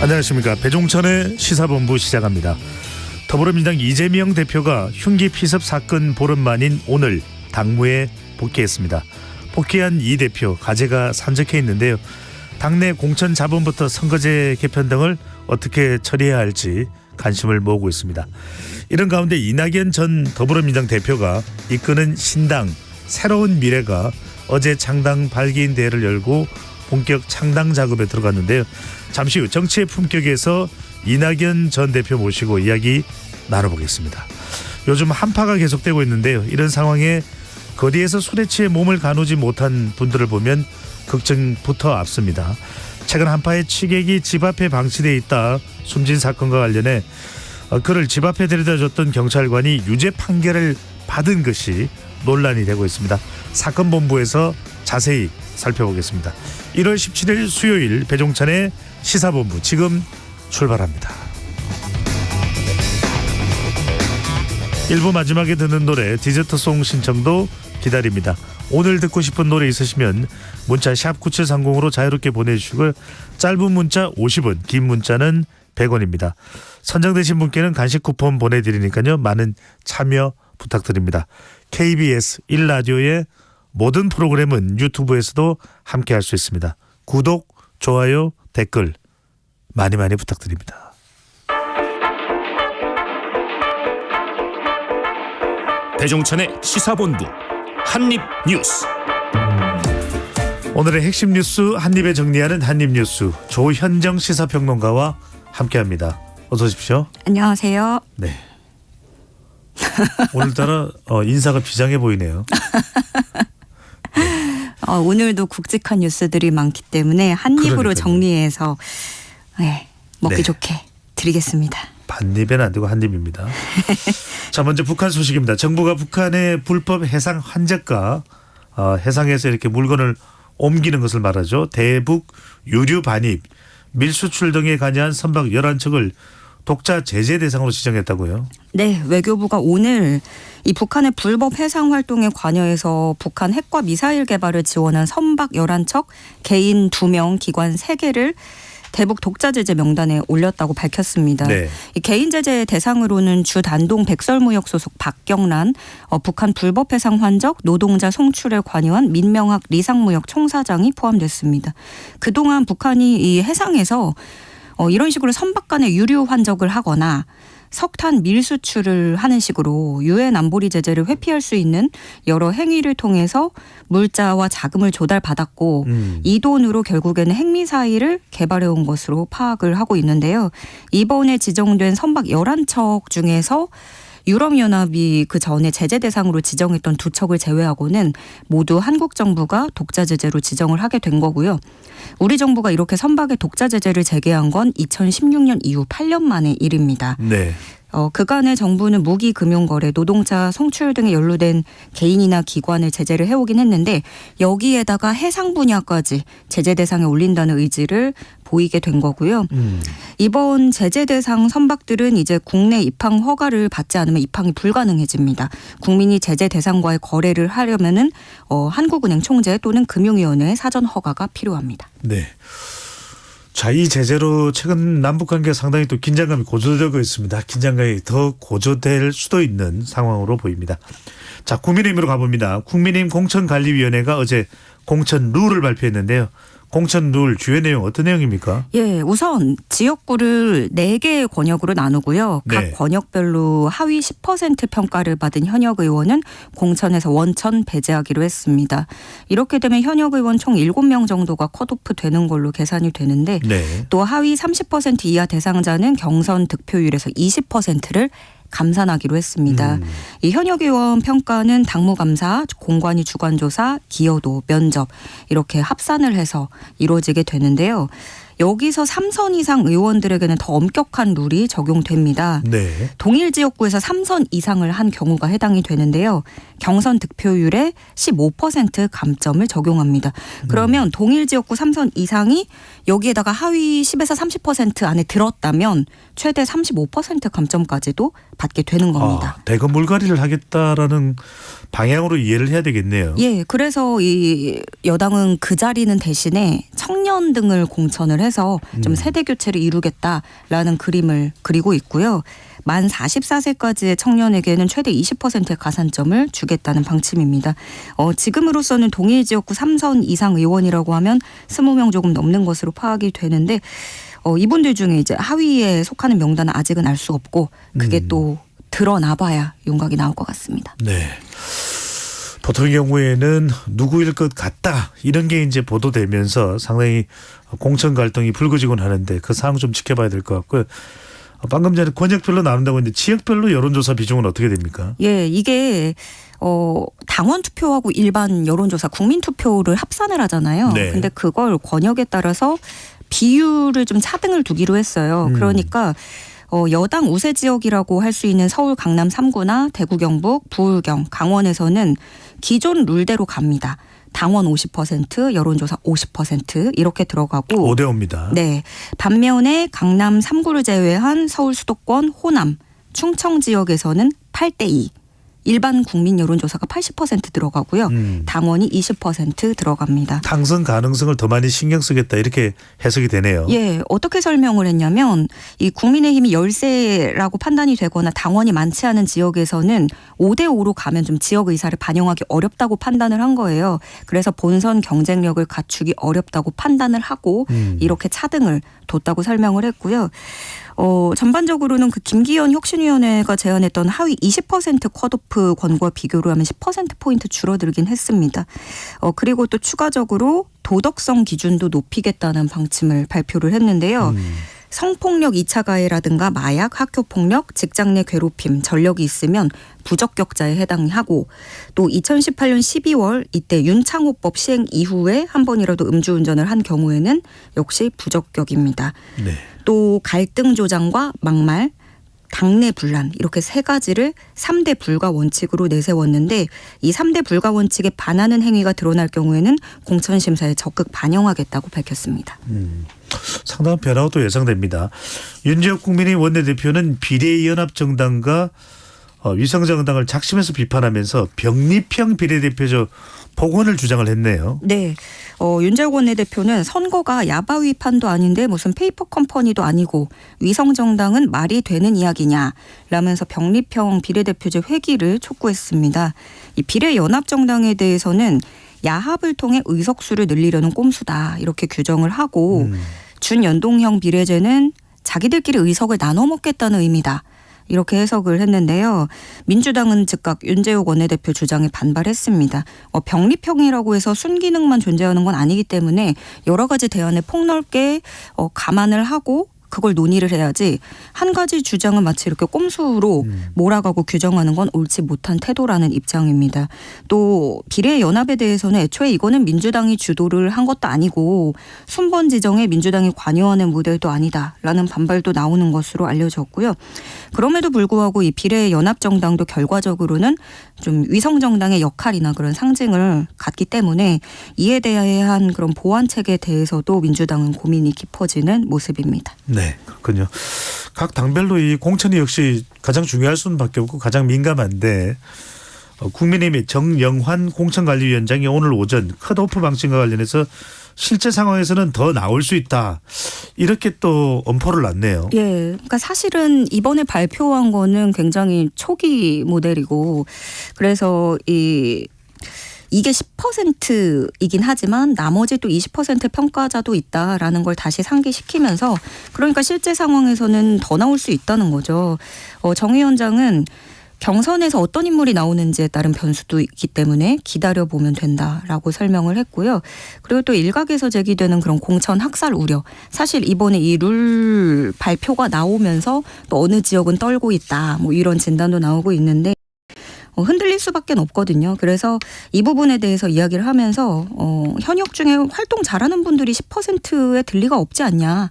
안녕하십니까. 배종찬의 시사본부 시작합니다. 더불어민주당 이재명 대표가 흉기 피습 사건 보름 만인 오늘 당무에 복귀했습니다. 복귀한 이 대표 가재가 산적해 있는데요. 당내 공천 자본부터 선거제 개편 등을 어떻게 처리해야 할지 관심을 모으고 있습니다. 이런 가운데 이낙연 전 더불어민주당 대표가 이끄는 신당 새로운 미래가 어제 창당 발기인 대회를 열고 본격 창당 작업에 들어갔는데요. 잠시 후 정치의 품격에서 이낙연 전 대표 모시고 이야기 나눠보겠습니다. 요즘 한파가 계속되고 있는데요. 이런 상황에 거리에서 술에 취해 몸을 가누지 못한 분들을 보면 걱정부터 앞섭니다. 최근 한파에 취객이 집 앞에 방치돼 있다 숨진 사건과 관련해 그를 집 앞에 데려다줬던 경찰관이 유죄 판결을 받은 것이 논란이 되고 있습니다. 사건 본부에서 자세히 살펴보겠습니다. 1월 17일 수요일 배종찬의 시사본부 지금 출발합니다. 1부 마지막에 듣는 노래 디저트송 신청도 기다립니다. 오늘 듣고 싶은 노래 있으시면 문자 샵 9730으로 자유롭게 보내주시고 짧은 문자 50원, 긴 문자는 100원입니다. 선정되신 분께는 간식 쿠폰 보내드리니까요. 많은 참여 부탁드립니다. KBS 1라디오의 모든 프로그램은 유튜브에서도 함께할 수 있습니다. 구독, 좋아요, 댓글 많이 부탁드립니다. 배종찬의 시사본부 한입뉴스. 오늘의 핵심 뉴스 한입에 정리하는 한입뉴스 조현정 시사평론가와 함께합니다. 어서 오십시오. 안녕하세요. 네. 오늘따라 인사가 비장해 보이네요. 오늘도 굵직한 뉴스들이 많기 때문에 한 입으로 정리해서 먹기 좋게 드리겠습니다. 반입은 안 되고 한 입입니다. 자, 먼저 북한 소식입니다. 정부가 북한의 불법 해상 환적과 해상에서 이렇게 물건을 옮기는 것을 말하죠. 대북 유류 반입, 밀수출 등에 관여한 선박 11척을 독자 제재 대상으로 지정했다고요? 네, 외교부가 오늘 이 북한의 불법 해상 활동에 관여해서 북한 핵과 미사일 개발을 지원한 선박 11척, 개인 2명, 기관 3개를 대북 독자 제재 명단에 올렸다고 밝혔습니다. 네. 이 개인 제재 대상으로는 주단동 백설무역 소속 박경란 북한 불법 해상 환적 노동자 송출에 관여한 민명학 리상무역 총사장이 포함됐습니다. 그동안 북한이 이 해상에서 이런 식으로 선박 간의 유류 환적을 하거나 석탄 밀수출을 하는 식으로 유엔 안보리 제재를 회피할 수 있는 여러 행위를 통해서 물자와 자금을 조달받았고 이 돈으로 결국에는 핵미사일을 개발해온 것으로 파악을 하고 있는데요. 이번에 지정된 선박 11척 중에서 유럽연합이 그 전에 제재 대상으로 지정했던 2척을 제외하고는 모두 한국 정부가 독자 제재로 지정을 하게 된 거고요. 우리 정부가 이렇게 선박의 독자 제재를 재개한 건 2016년 이후 8년 만의 일입니다. 네. 그간의 정부는 무기, 금융거래, 노동자 송출 등에 연루된 개인이나 기관을 제재를 해오긴 했는데 여기에다가 해상 분야까지 제재 대상에 올린다는 의지를 보이게 된 거고요. 이번 제재 대상 선박들은 이제 국내 입항 허가를 받지 않으면 입항이 불가능해집니다. 국민이 제재 대상과의 거래를 하려면은 한국은행 총재 또는 금융위원회의 사전 허가가 필요합니다. 네. 자, 이 제재로 최근 남북관계가 상당히 또 긴장감이 고조되고 있습니다. 긴장감이 더 고조될 수도 있는 상황으로 보입니다. 자, 국민의힘으로 가봅니다. 국민의힘 공천관리위원회가 어제 공천 룰을 발표했는데요. 공천 룰 주요 내용 어떤 내용입니까? 예, 우선 지역구를 4개의 권역으로 나누고요. 각 네. 권역별로 하위 10% 평가를 받은 현역 의원은 공천에서 원천 배제하기로 했습니다. 이렇게 되면 현역 의원 총 7명 정도가 컷오프 되는 걸로 계산이 되는데 네. 또 하위 30% 이하 대상자는 경선 득표율에서 20%를 감산하기로 했습니다. 이 현역 의원 평가는 당무감사, 공관위 주관조사, 기여도, 면접 이렇게 합산을 해서 이루어지게 되는데요. 여기서 3선 이상 의원들에게는 더 엄격한 룰이 적용됩니다. 네. 동일 지역구에서 3선 이상을 한 경우가 해당이 되는데요. 경선 득표율에 15% 감점을 적용합니다. 그러면 동일 지역구 3선 이상이 여기에다가 하위 10에서 30% 안에 들었다면 최대 35% 감점까지도 받게 되는 겁니다. 대거 물갈이를 하겠다라는 방향으로 이해를 해야 되겠네요. 예, 그래서 이 여당은 그 자리는 대신에 청년 등을 공천을 해서 좀 세대 교체를 이루겠다라는 그림을 그리고 있고요. 만 44세까지의 청년에게는 최대 20%의 가산점을 주겠다는 방침입니다. 지금으로서는 동일 지역구 3선 이상 의원이라고 하면 20명 조금 넘는 것으로 파악이 되는데 이분들 중에 이제 하위에 속하는 명단은 아직은 알 수 없고 그게 또 드러나봐야 윤곽이 나올 것 같습니다. 네. 보통의 경우에는 누구일 것 같다 이런 게 이제 보도되면서 상당히 공천 갈등이 불거지곤 하는데 그 상황 좀 지켜봐야 될 것 같고요. 방금 전에 권역별로 나눈다고 했는데 지역별로 여론조사 비중은 어떻게 됩니까? 예, 이게 당원 투표하고 일반 여론조사 국민 투표를 합산을 하잖아요. 네. 근데 그걸 권역에 따라서 비율을 좀 차등을 두기로 했어요. 그러니까 여당 우세 지역이라고 할 수 있는 서울 강남 3구나 대구 경북 부울경 강원에서는 기존 룰대로 갑니다. 당원 50%, 여론조사 50% 이렇게 들어가고 5대5입니다. 네. 반면에 강남 3구를 제외한 서울 수도권, 호남, 충청 지역에서는 8대2. 일반 국민 여론조사가 80% 들어가고요. 당원이 20% 들어갑니다. 당선 가능성을 더 많이 신경 쓰겠다 이렇게 해석이 되네요. 예, 어떻게 설명을 했냐면 이 국민의힘이 열세라고 판단이 되거나 당원이 많지 않은 지역에서는 5대5로 가면 좀 지역 의사를 반영하기 어렵다고 판단을 한 거예요. 그래서 본선 경쟁력을 갖추기 어렵다고 판단을 하고 이렇게 차등을 뒀다고 설명을 했고요. 전반적으로는 그 김기현 혁신위원회가 제안했던 하위 20% 컷오프 권고와 비교를 하면 10%포인트 줄어들긴 했습니다. 그리고 또 추가적으로 도덕성 기준도 높이겠다는 방침을 발표를 했는데요. 성폭력 2차 가해라든가 마약, 학교폭력, 직장 내 괴롭힘, 전력이 있으면 부적격자에 해당하고 또 2018년 12월 이때 윤창호법 시행 이후에 한 번이라도 음주운전을 한 경우에는 역시 부적격입니다. 네. 또 갈등 조장과 막말, 당내 분란 이렇게 세 가지를 3대 불가 원칙으로 내세웠는데 이 3대 불가 원칙에 반하는 행위가 드러날 경우에는 공천심사에 적극 반영하겠다고 밝혔습니다. 상당한 변화가 또 예상됩니다. 윤지혁 국민의힘 원내대표는 비례연합정당과 위성정당을 작심해서 비판하면서 병립형 비례대표제 복원을 주장을 했네요. 네. 윤재욱 원내대표는 선거가 야바 위판도 아닌데 무슨 페이퍼 컴퍼니도 아니고 위성정당은 말이 되는 이야기냐 라면서 병립형 비례대표제 회귀를 촉구했습니다. 이 비례연합정당에 대해서는 야합을 통해 의석수를 늘리려는 꼼수다 이렇게 규정을 하고 준연동형 비례제는 자기들끼리 의석을 나눠 먹겠다는 의미다. 이렇게 해석을 했는데요. 민주당은 즉각 윤재욱 원내대표 주장에 반발했습니다. 병립형이라고 해서 순기능만 존재하는 건 아니기 때문에 여러 가지 대안을 폭넓게 감안을 하고 그걸 논의를 해야지 한 가지 주장은 마치 이렇게 꼼수로 몰아가고 규정하는 건 옳지 못한 태도라는 입장입니다. 또 비례연합에 대해서는 애초에 이거는 민주당이 주도를 한 것도 아니고 순번 지정에 민주당이 관여하는 모델도 아니다라는 반발도 나오는 것으로 알려졌고요. 그럼에도 불구하고 이 비례연합정당도 결과적으로는 좀 위성정당의 역할이나 그런 상징을 갖기 때문에 이에 대한 그런 보완책에 대해서도 민주당은 고민이 깊어지는 모습입니다. 네, 그렇군요. 각 당별로 이 공천이 역시 가장 중요할 수밖에 없고 가장 민감한데 국민의힘의 정영환 공천관리위원장이 오늘 오전 컷오프 방침과 관련해서 실제 상황에서는 더 나올 수 있다. 이렇게 또 엄포를 놨네요. 예. 그러니까 사실은 이번에 발표한 거는 굉장히 초기 모델이고 그래서 이게 10%이긴 하지만 나머지 또 20% 평가자도 있다라는 걸 다시 상기시키면서 그러니까 실제 상황에서는 더 나올 수 있다는 거죠. 정 위원장은 경선에서 어떤 인물이 나오는지에 따른 변수도 있기 때문에 기다려보면 된다라고 설명을 했고요. 그리고 또 일각에서 제기되는 그런 공천 학살 우려. 사실 이번에 이 룰 발표가 나오면서 또 어느 지역은 떨고 있다. 뭐 이런 진단도 나오고 있는데 흔들릴 수밖에 없거든요. 그래서 이 부분에 대해서 이야기를 하면서 현역 중에 활동 잘하는 분들이 10%에 들 리가 없지 않냐.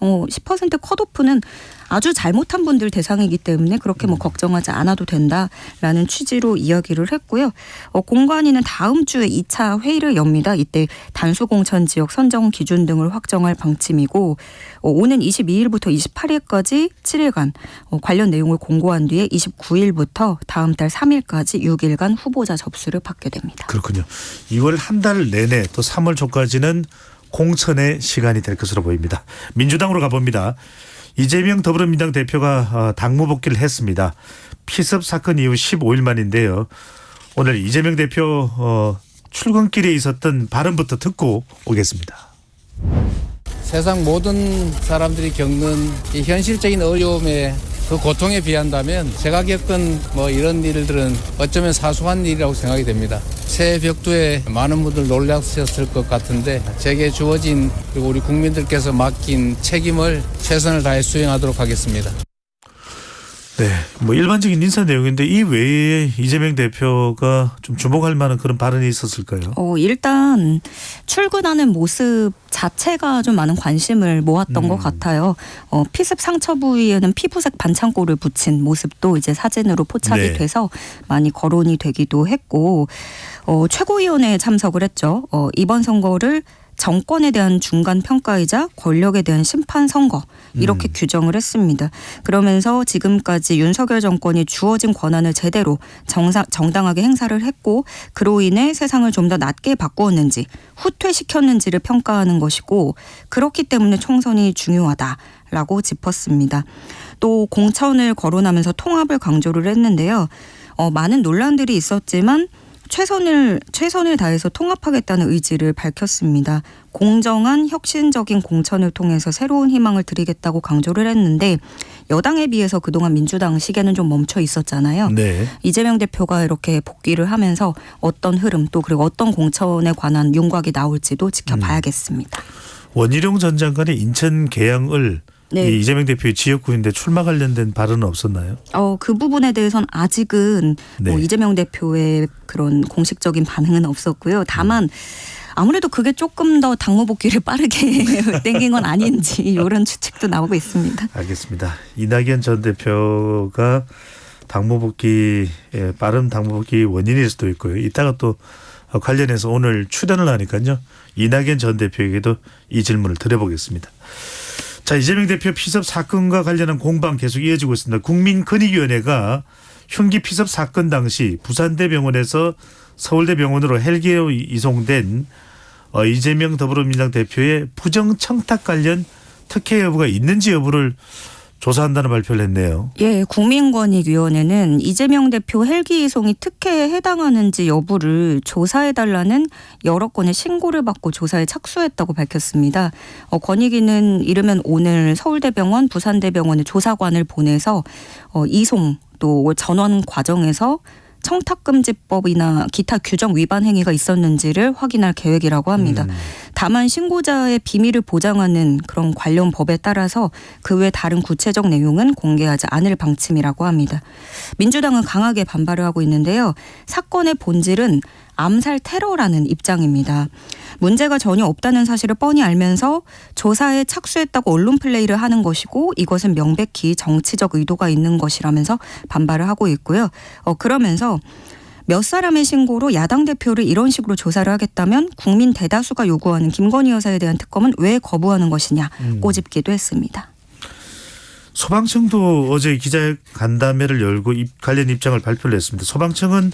10% 컷오프는 아주 잘못한 분들 대상이기 때문에 그렇게 뭐 걱정하지 않아도 된다라는 취지로 이야기를 했고요. 공관위는 다음 주에 2차 회의를 엽니다. 이때 단수공천 지역 선정 기준 등을 확정할 방침이고 오는 22일부터 28일까지 7일간 관련 내용을 공고한 뒤에 29일부터 다음 달 3일까지 6일간 후보자 접수를 받게 됩니다. 그렇군요. 2월 한 달 내내 또 3월 초까지는 공천의 시간이 될 것으로 보입니다. 민주당으로 가봅니다. 이재명 더불어민주당 대표가 당무 복귀를 했습니다. 피습 사건 이후 15일 만인데요. 오늘 이재명 대표 출근길에 있었던 발언부터 듣고 오겠습니다. 세상 모든 사람들이 겪는 이 현실적인 어려움에 그 고통에 비한다면 제가 겪은 이런 일들은 어쩌면 사소한 일이라고 생각이 됩니다. 새해 벽두에 많은 분들 놀라셨을 것 같은데 제게 주어진 그리고 우리 국민들께서 맡긴 책임을 최선을 다해 수행하도록 하겠습니다. 네, 일반적인 인사 내용인데 이 외에 이재명 대표가 좀 주목할 만한 그런 발언이 있었을까요? 일단 출근하는 모습 자체가 좀 많은 관심을 모았던 것 같아요. 피습 상처 부위에는 피부색 반창고를 붙인 모습도 이제 사진으로 포착이 네. 돼서 많이 거론이 되기도 했고 최고위원회에 참석을 했죠. 이번 선거를 정권에 대한 중간 평가이자 권력에 대한 심판 선거 이렇게 규정을 했습니다. 그러면서 지금까지 윤석열 정권이 주어진 권한을 제대로 정당하게 행사를 했고 그로 인해 세상을 좀 더 낫게 바꾸었는지 후퇴시켰는지를 평가하는 것이고 그렇기 때문에 총선이 중요하다라고 짚었습니다. 또 공천을 거론하면서 통합을 강조를 했는데요. 많은 논란들이 있었지만 최선을 다해서 통합하겠다는 의지를 밝혔습니다. 공정한 혁신적인 공천을 통해서 새로운 희망을 드리겠다고 강조를 했는데 여당에 비해서 그동안 민주당 시계는 좀 멈춰 있었잖아요. 네. 이재명 대표가 이렇게 복귀를 하면서 어떤 흐름 또 그리고 어떤 공천에 관한 윤곽이 나올지도 지켜봐야겠습니다. 원희룡 전 장관의 인천 계양을 네. 이 이재명 대표의 지역구인데 출마 관련된 발언은 없었나요? 그 부분에 대해서는 아직은 네. 이재명 대표의 그런 공식적인 반응은 없었고요. 다만 아무래도 그게 조금 더 당무 복귀를 빠르게 땡긴 건 아닌지 이런 추측도 나오고 있습니다. 알겠습니다. 이낙연 전 대표가 빠른 당무 복귀 원인일 수도 있고요. 이따가 또 관련해서 오늘 출연을 하니까요. 이낙연 전 대표에게도 이 질문을 드려보겠습니다. 자, 이재명 대표 피습 사건과 관련한 공방 계속 이어지고 있습니다. 국민권익위원회가 흉기 피습 사건 당시 부산대병원에서 서울대병원으로 헬기로 이송된 이재명 더불어민주당 대표의 부정청탁 관련 특혜 여부가 있는지 여부를 조사한다는 발표를 했네요. 예, 국민권익위원회는 이재명 대표 헬기 이송이 특혜에 해당하는지 여부를 조사해달라는 여러 건의 신고를 받고 조사에 착수했다고 밝혔습니다. 권익위는 이르면 오늘 서울대병원, 부산대병원의 조사관을 보내서 이송 또 전원 과정에서 청탁금지법이나 기타 규정 위반 행위가 있었는지를 확인할 계획이라고 합니다. 다만 신고자의 비밀을 보장하는 그런 관련 법에 따라서 그 외 다른 구체적 내용은 공개하지 않을 방침이라고 합니다. 민주당은 강하게 반발을 하고 있는데요. 사건의 본질은 암살 테러라는 입장입니다. 문제가 전혀 없다는 사실을 뻔히 알면서 조사에 착수했다고 언론 플레이를 하는 것이고 이것은 명백히 정치적 의도가 있는 것이라면서 반발을 하고 있고요. 그러면서 몇 사람의 신고로 야당 대표를 이런 식으로 조사를 하겠다면 국민 대다수가 요구하는 김건희 여사에 대한 특검은 왜 거부하는 것이냐 꼬집기도 했습니다. 소방청도 어제 기자간담회를 열고 관련 입장을 발표를 했습니다. 소방청은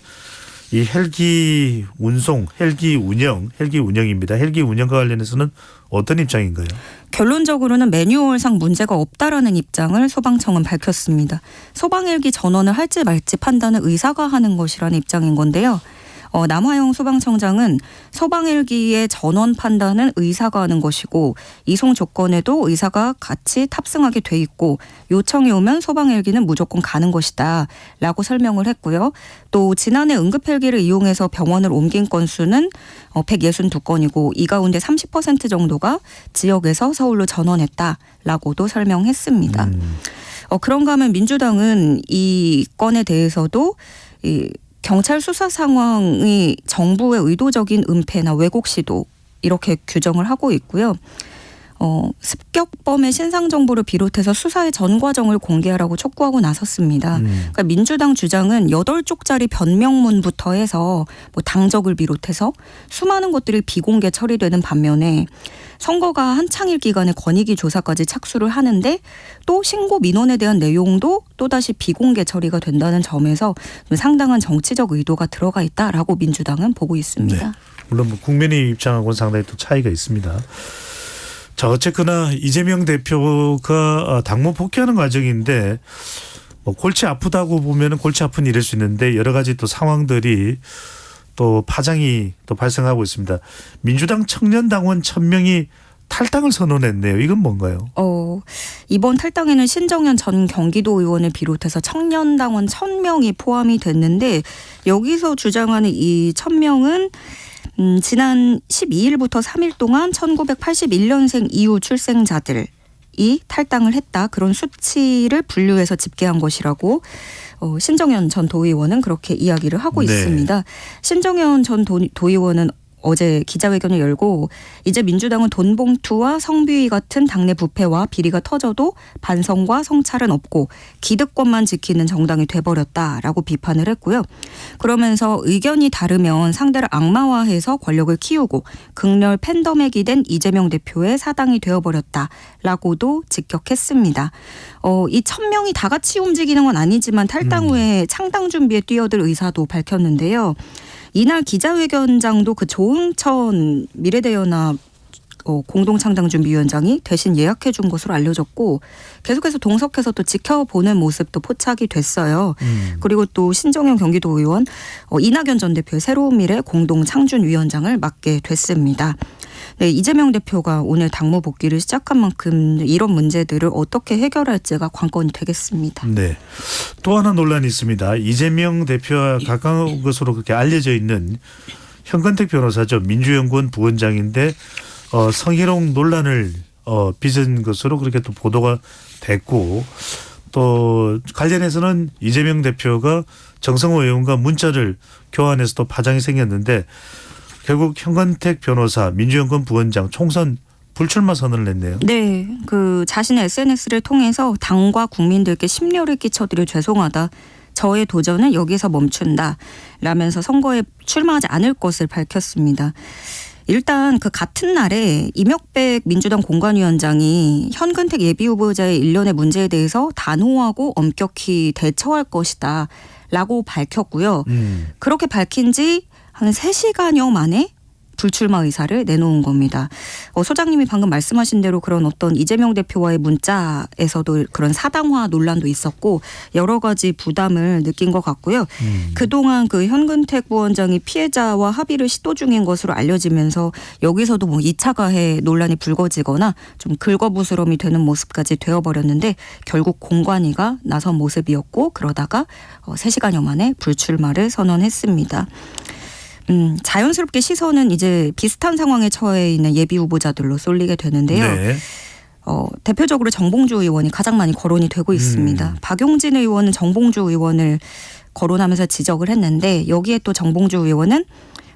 이 헬기 운영입니다. 헬기 운영과 관련해서는 어떤 입장인가요? 결론적으로는 매뉴얼상 문제가 없다라는 입장을 소방청은 밝혔습니다. 소방헬기 전원을 할지 말지 판단은 의사가 하는 것이라는 입장인 건데요. 남화영 소방청장은 소방헬기의 전원 판단은 의사가 하는 것이고 이송 조건에도 의사가 같이 탑승하게 돼 있고 요청이 오면 소방헬기는 무조건 가는 것이다 라고 설명을 했고요. 또 지난해 응급헬기를 이용해서 병원을 옮긴 건수는 162건이고 이 가운데 30% 정도가 지역에서 서울로 전원했다라고도 설명했습니다. 그런가 하면 민주당은 이 건에 대해서도 경찰 수사 상황이 정부의 의도적인 은폐나 왜곡 시도 이렇게 규정을 하고 있고요. 습격범의 신상 정보를 비롯해서 수사의 전 과정을 공개하라고 촉구하고 나섰습니다. 그러니까 민주당 주장은 8쪽짜리 변명문부터 해서 당적을 비롯해서 수많은 것들이 비공개 처리되는 반면에 선거가 한창일 기간에 권익위 조사까지 착수를 하는데 또 신고 민원에 대한 내용도 또다시 비공개 처리가 된다는 점에서 상당한 정치적 의도가 들어가 있다라고 민주당은 보고 있습니다. 네. 물론 뭐 국민의 입장하고는 상당히 또 차이가 있습니다. 자, 어쨌거나 이재명 대표가 당무 복귀하는 과정인데 뭐 골치 아프다고 보면은 골치 아픈 일일 수 있는데 여러 가지 또 상황들이 또 파장이 또 발생하고 있습니다. 민주당 청년당원 1000명이 탈당을 선언했네요. 이건 뭔가요? 이번 탈당에는 신정현 전 경기도 의원을 비롯해서 청년당원 1000명이 포함이 됐는데 여기서 주장하는 이 1000명은 지난 12일부터 3일 동안 1981년생 이후 출생자들이 탈당을 했다. 그런 수치를 분류해서 집계한 것이라고 신정현 전 도의원은 그렇게 이야기를 하고 네. 있습니다. 신정현 전 도의원은 어제 기자회견을 열고 이제 민주당은 돈봉투와 성비위 같은 당내 부패와 비리가 터져도 반성과 성찰은 없고 기득권만 지키는 정당이 돼버렸다라고 비판을 했고요. 그러면서 의견이 다르면 상대를 악마화해서 권력을 키우고 극렬 팬덤액이 된 이재명 대표의 사당이 되어버렸다라고도 직격했습니다. 이 1000명이 다 같이 움직이는 건 아니지만 탈당 후에 창당 준비에 뛰어들 의사도 밝혔는데요. 이날 기자회견장도 그 조응천 미래대연합 공동창당준비위원장이 대신 예약해 준 것으로 알려졌고 계속해서 동석해서 또 지켜보는 모습도 포착이 됐어요. 그리고 또 신정현 경기도 의원, 이낙연 전 대표의 새로운 미래 공동창준위원장을 맡게 됐습니다. 네, 이재명 대표가 오늘 당무 복귀를 시작한 만큼 이런 문제들을 어떻게 해결할지가 관건이 되겠습니다. 네. 또 하나 논란이 있습니다. 이재명 대표와 가까운 것으로 그렇게 알려져 있는 현근택 변호사죠. 민주연구원 부원장인데 성희롱 논란을 빚은 것으로 그렇게 또 보도가 됐고 또 관련해서는 이재명 대표가 정성호 의원과 문자를 교환해서 또 파장이 생겼는데 결국 현근택 변호사 민주연구원 부원장 총선 불출마 선언을 냈네요. 네. 그 자신의 SNS를 통해서 당과 국민들께 심려를 끼쳐드려 죄송하다. 저의 도전은 여기서 멈춘다. 라면서 선거에 출마하지 않을 것을 밝혔습니다. 일단 그 같은 날에 임혁백 민주당 공관위원장이 현근택 예비후보자의 일련의 문제에 대해서 단호하고 엄격히 대처할 것이다. 라고 밝혔고요. 그렇게 밝힌 지 한 3시간여 만에 불출마 의사를 내놓은 겁니다. 소장님이 방금 말씀하신 대로 그런 어떤 이재명 대표와의 문자에서도 그런 사당화 논란도 있었고 여러 가지 부담을 느낀 것 같고요. 그동안 그 현근택 부원장이 피해자와 합의를 시도 중인 것으로 알려지면서 여기서도 뭐 2차 가해 논란이 불거지거나 좀 긁어부스럼이 되는 모습까지 되어버렸는데 결국 공관위가 나선 모습이었고 그러다가 3시간여 만에 불출마를 선언했습니다. 자연스럽게 시선은 이제 비슷한 상황에 처해 있는 예비 후보자들로 쏠리게 되는데요. 네. 대표적으로 정봉주 의원이 가장 많이 거론이 되고 있습니다. 박용진 의원은 정봉주 의원을 거론하면서 지적을 했는데 여기에 또 정봉주 의원은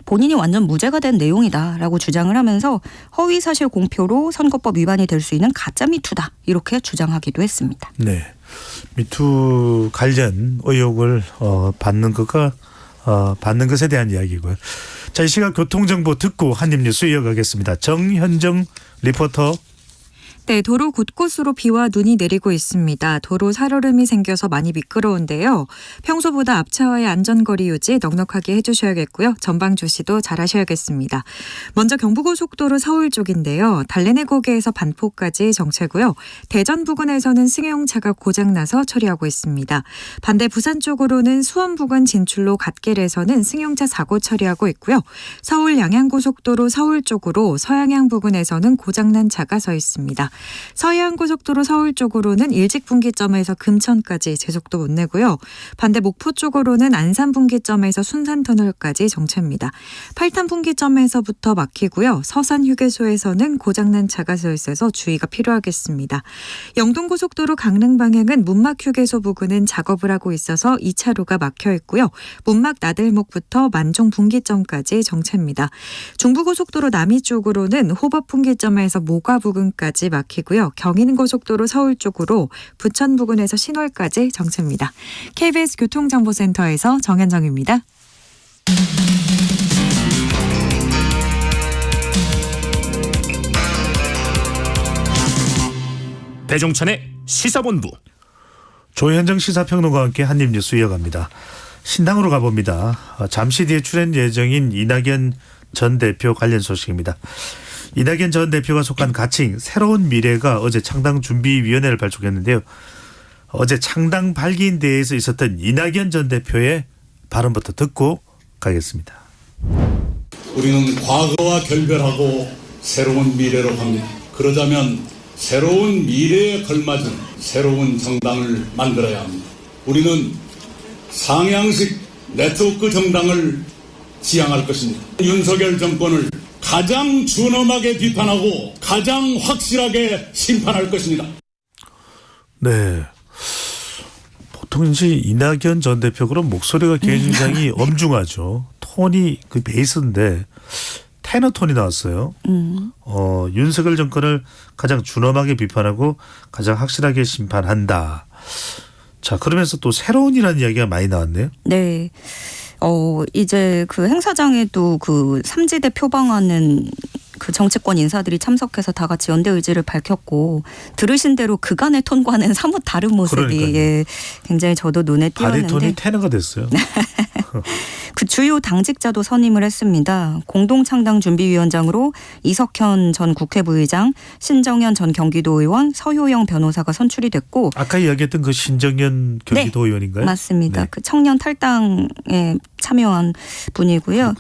본인이 완전 무죄가 된 내용이다라고 주장을 하면서 허위사실 공표로 선거법 위반이 될 수 있는 가짜 미투다 이렇게 주장하기도 했습니다. 네. 미투 관련 의혹을 받는 것에 대한 이야기고요. 자, 이 시각 교통정보 듣고 한입뉴스 이어가겠습니다. 정현정 리포터. 네, 도로 곳곳으로 비와 눈이 내리고 있습니다. 도로 살얼음이 생겨서 많이 미끄러운데요. 평소보다 앞차와의 안전거리 유지 넉넉하게 해주셔야겠고요. 전방 주시도 잘 하셔야겠습니다. 먼저 경부고속도로 서울 쪽인데요. 달래내고개에서 반포까지 정체고요. 대전 부근에서는 승용차가 고장나서 처리하고 있습니다. 반대 부산 쪽으로는 수원 부근 진출로 갓길에서는 승용차 사고 처리하고 있고요. 서울 양양고속도로 서울 쪽으로 서양양 부근에서는 고장난 차가 서 있습니다. 서해안고속도로 서울 쪽으로는 일직분기점에서 금천까지 제속도 못 내고요. 반대 목포 쪽으로는 안산분기점에서 순산터널까지 정체입니다. 팔탄분기점에서부터 막히고요. 서산휴게소에서는 고장난 차가 서 있어서 주의가 필요하겠습니다. 영동고속도로 강릉 방향은 문막휴게소 부근은 작업을 하고 있어서 2차로가 막혀 있고요. 문막 나들목부터 만종분기점까지 정체입니다. 중부고속도로 남이 쪽으로는 호법분기점에서 모가 부근까지 막히고요. 경인고속도로 서울 쪽으로 부천 부근에서 신월까지 정체입니다. KBS 교통정보센터에서 정현정입니다. 배종찬의 시사본부. 조현정 시사평론가와 함께 한입뉴스 이어갑니다. 신당으로 가봅니다. 잠시 뒤에 출연 예정인 이낙연 전 대표 관련 소식입니다. 이낙연 전 대표가 속한 가칭 새로운 미래가 어제 창당준비위원회를 발족했는데요. 어제 창당 발기인대회에서 있었던 이낙연 전 대표의 발언부터 듣고 가겠습니다. 우리는 과거와 결별하고 새로운 미래로 갑니다. 그러자면 새로운 미래에 걸맞은 새로운 정당을 만들어야 합니다. 우리는 상향식 네트워크 정당을 지향할 것입니다. 윤석열 정권을 가장 준엄하게 비판하고 가장 확실하게 심판할 것입니다. 네. 보통 이제 이낙연 전 대표 그런 목소리가 굉장히 엄중하죠. 톤이 그 베이스인데 테너 톤이 나왔어요. 윤석열 정권을 가장 준엄하게 비판하고 가장 확실하게 심판한다. 자, 그러면서 또 새로운이라는 이야기가 많이 나왔네요. 네. 이제 그 행사장에도 그 삼지대 표방하는 그 정치권 인사들이 참석해서 다 같이 연대 의지를 밝혔고 들으신 대로 그간의 톤과는 사뭇 다른 모습이 예, 굉장히 저도 눈에 띄었는데 바리톤이 테너가 됐어요. 그 주요 당직자도 선임을 했습니다. 공동창당준비위원장으로 이석현 전 국회부의장, 신정현 전 경기도의원, 서효영 변호사가 선출이 됐고 아까 이야기했던 그 신정현 경기도 의원인가요? 맞습니다. 네. 그 청년 탈당에 참여한 분이고요.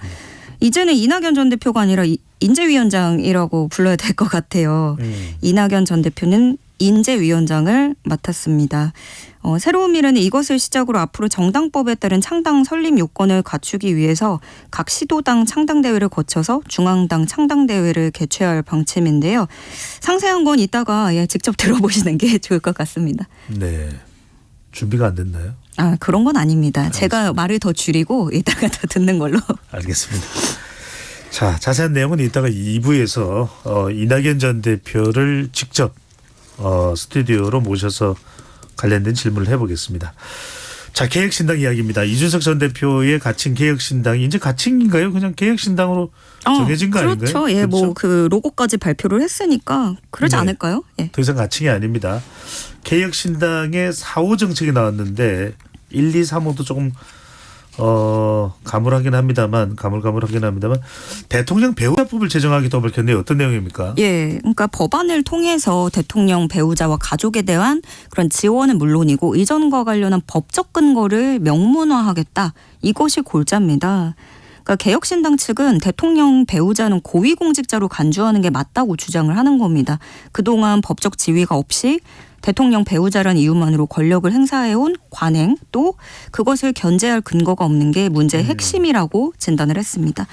이제는 이낙연 전 대표가 아니라 인재위원장이라고 불러야 될 것 같아요. 이낙연 전 대표는 인재위원장을 맡았습니다. 새로운 미래는 이것을 시작으로 앞으로 정당법에 따른 창당 설립 요건을 갖추기 위해서 각 시도당 창당대회를 거쳐서 중앙당 창당대회를 개최할 방침인데요. 상세한 건 이따가 직접 들어보시는 게 좋을 것 같습니다. 네. 준비가 안 됐나요? 아, 그런 건 아닙니다. 제가 말을 더 줄이고 이따가 더 듣는 걸로. 알겠습니다. 자, 자세한 내용은 이따가 2부에서 이낙연 전 대표를 직접 스튜디오로 모셔서 관련된 질문을 해보겠습니다. 자, 개혁신당 이야기입니다. 이준석 전 대표의 가칭 개혁신당이 이제 가칭인가요? 그냥 개혁신당으로 정해진 거 아닌가요? 그렇죠. 예, 그렇죠? 뭐 그 로고까지 발표를 했으니까 그러지 네. 않을까요? 예. 더 이상 가칭이 아닙니다. 개혁신당의 4호 정책이 나왔는데 1, 2, 3호도 조금 가물하긴 합니다만 대통령 배우자법을 제정하기도 밝혔네요. 어떤 내용입니까? 예, 그러니까 법안을 통해서 대통령 배우자와 가족에 대한 그런 지원은 물론이고 이전과 관련한 법적 근거를 명문화하겠다. 이것이 골자입니다. 그러니까 개혁신당 측은 대통령 배우자는 고위공직자로 간주하는 게 맞다고 주장을 하는 겁니다. 그동안 법적 지위가 없이 대통령 배우자란 이유만으로 권력을 행사해온 관행 또 그것을 견제할 근거가 없는 게 문제의 핵심이라고 진단을 했습니다.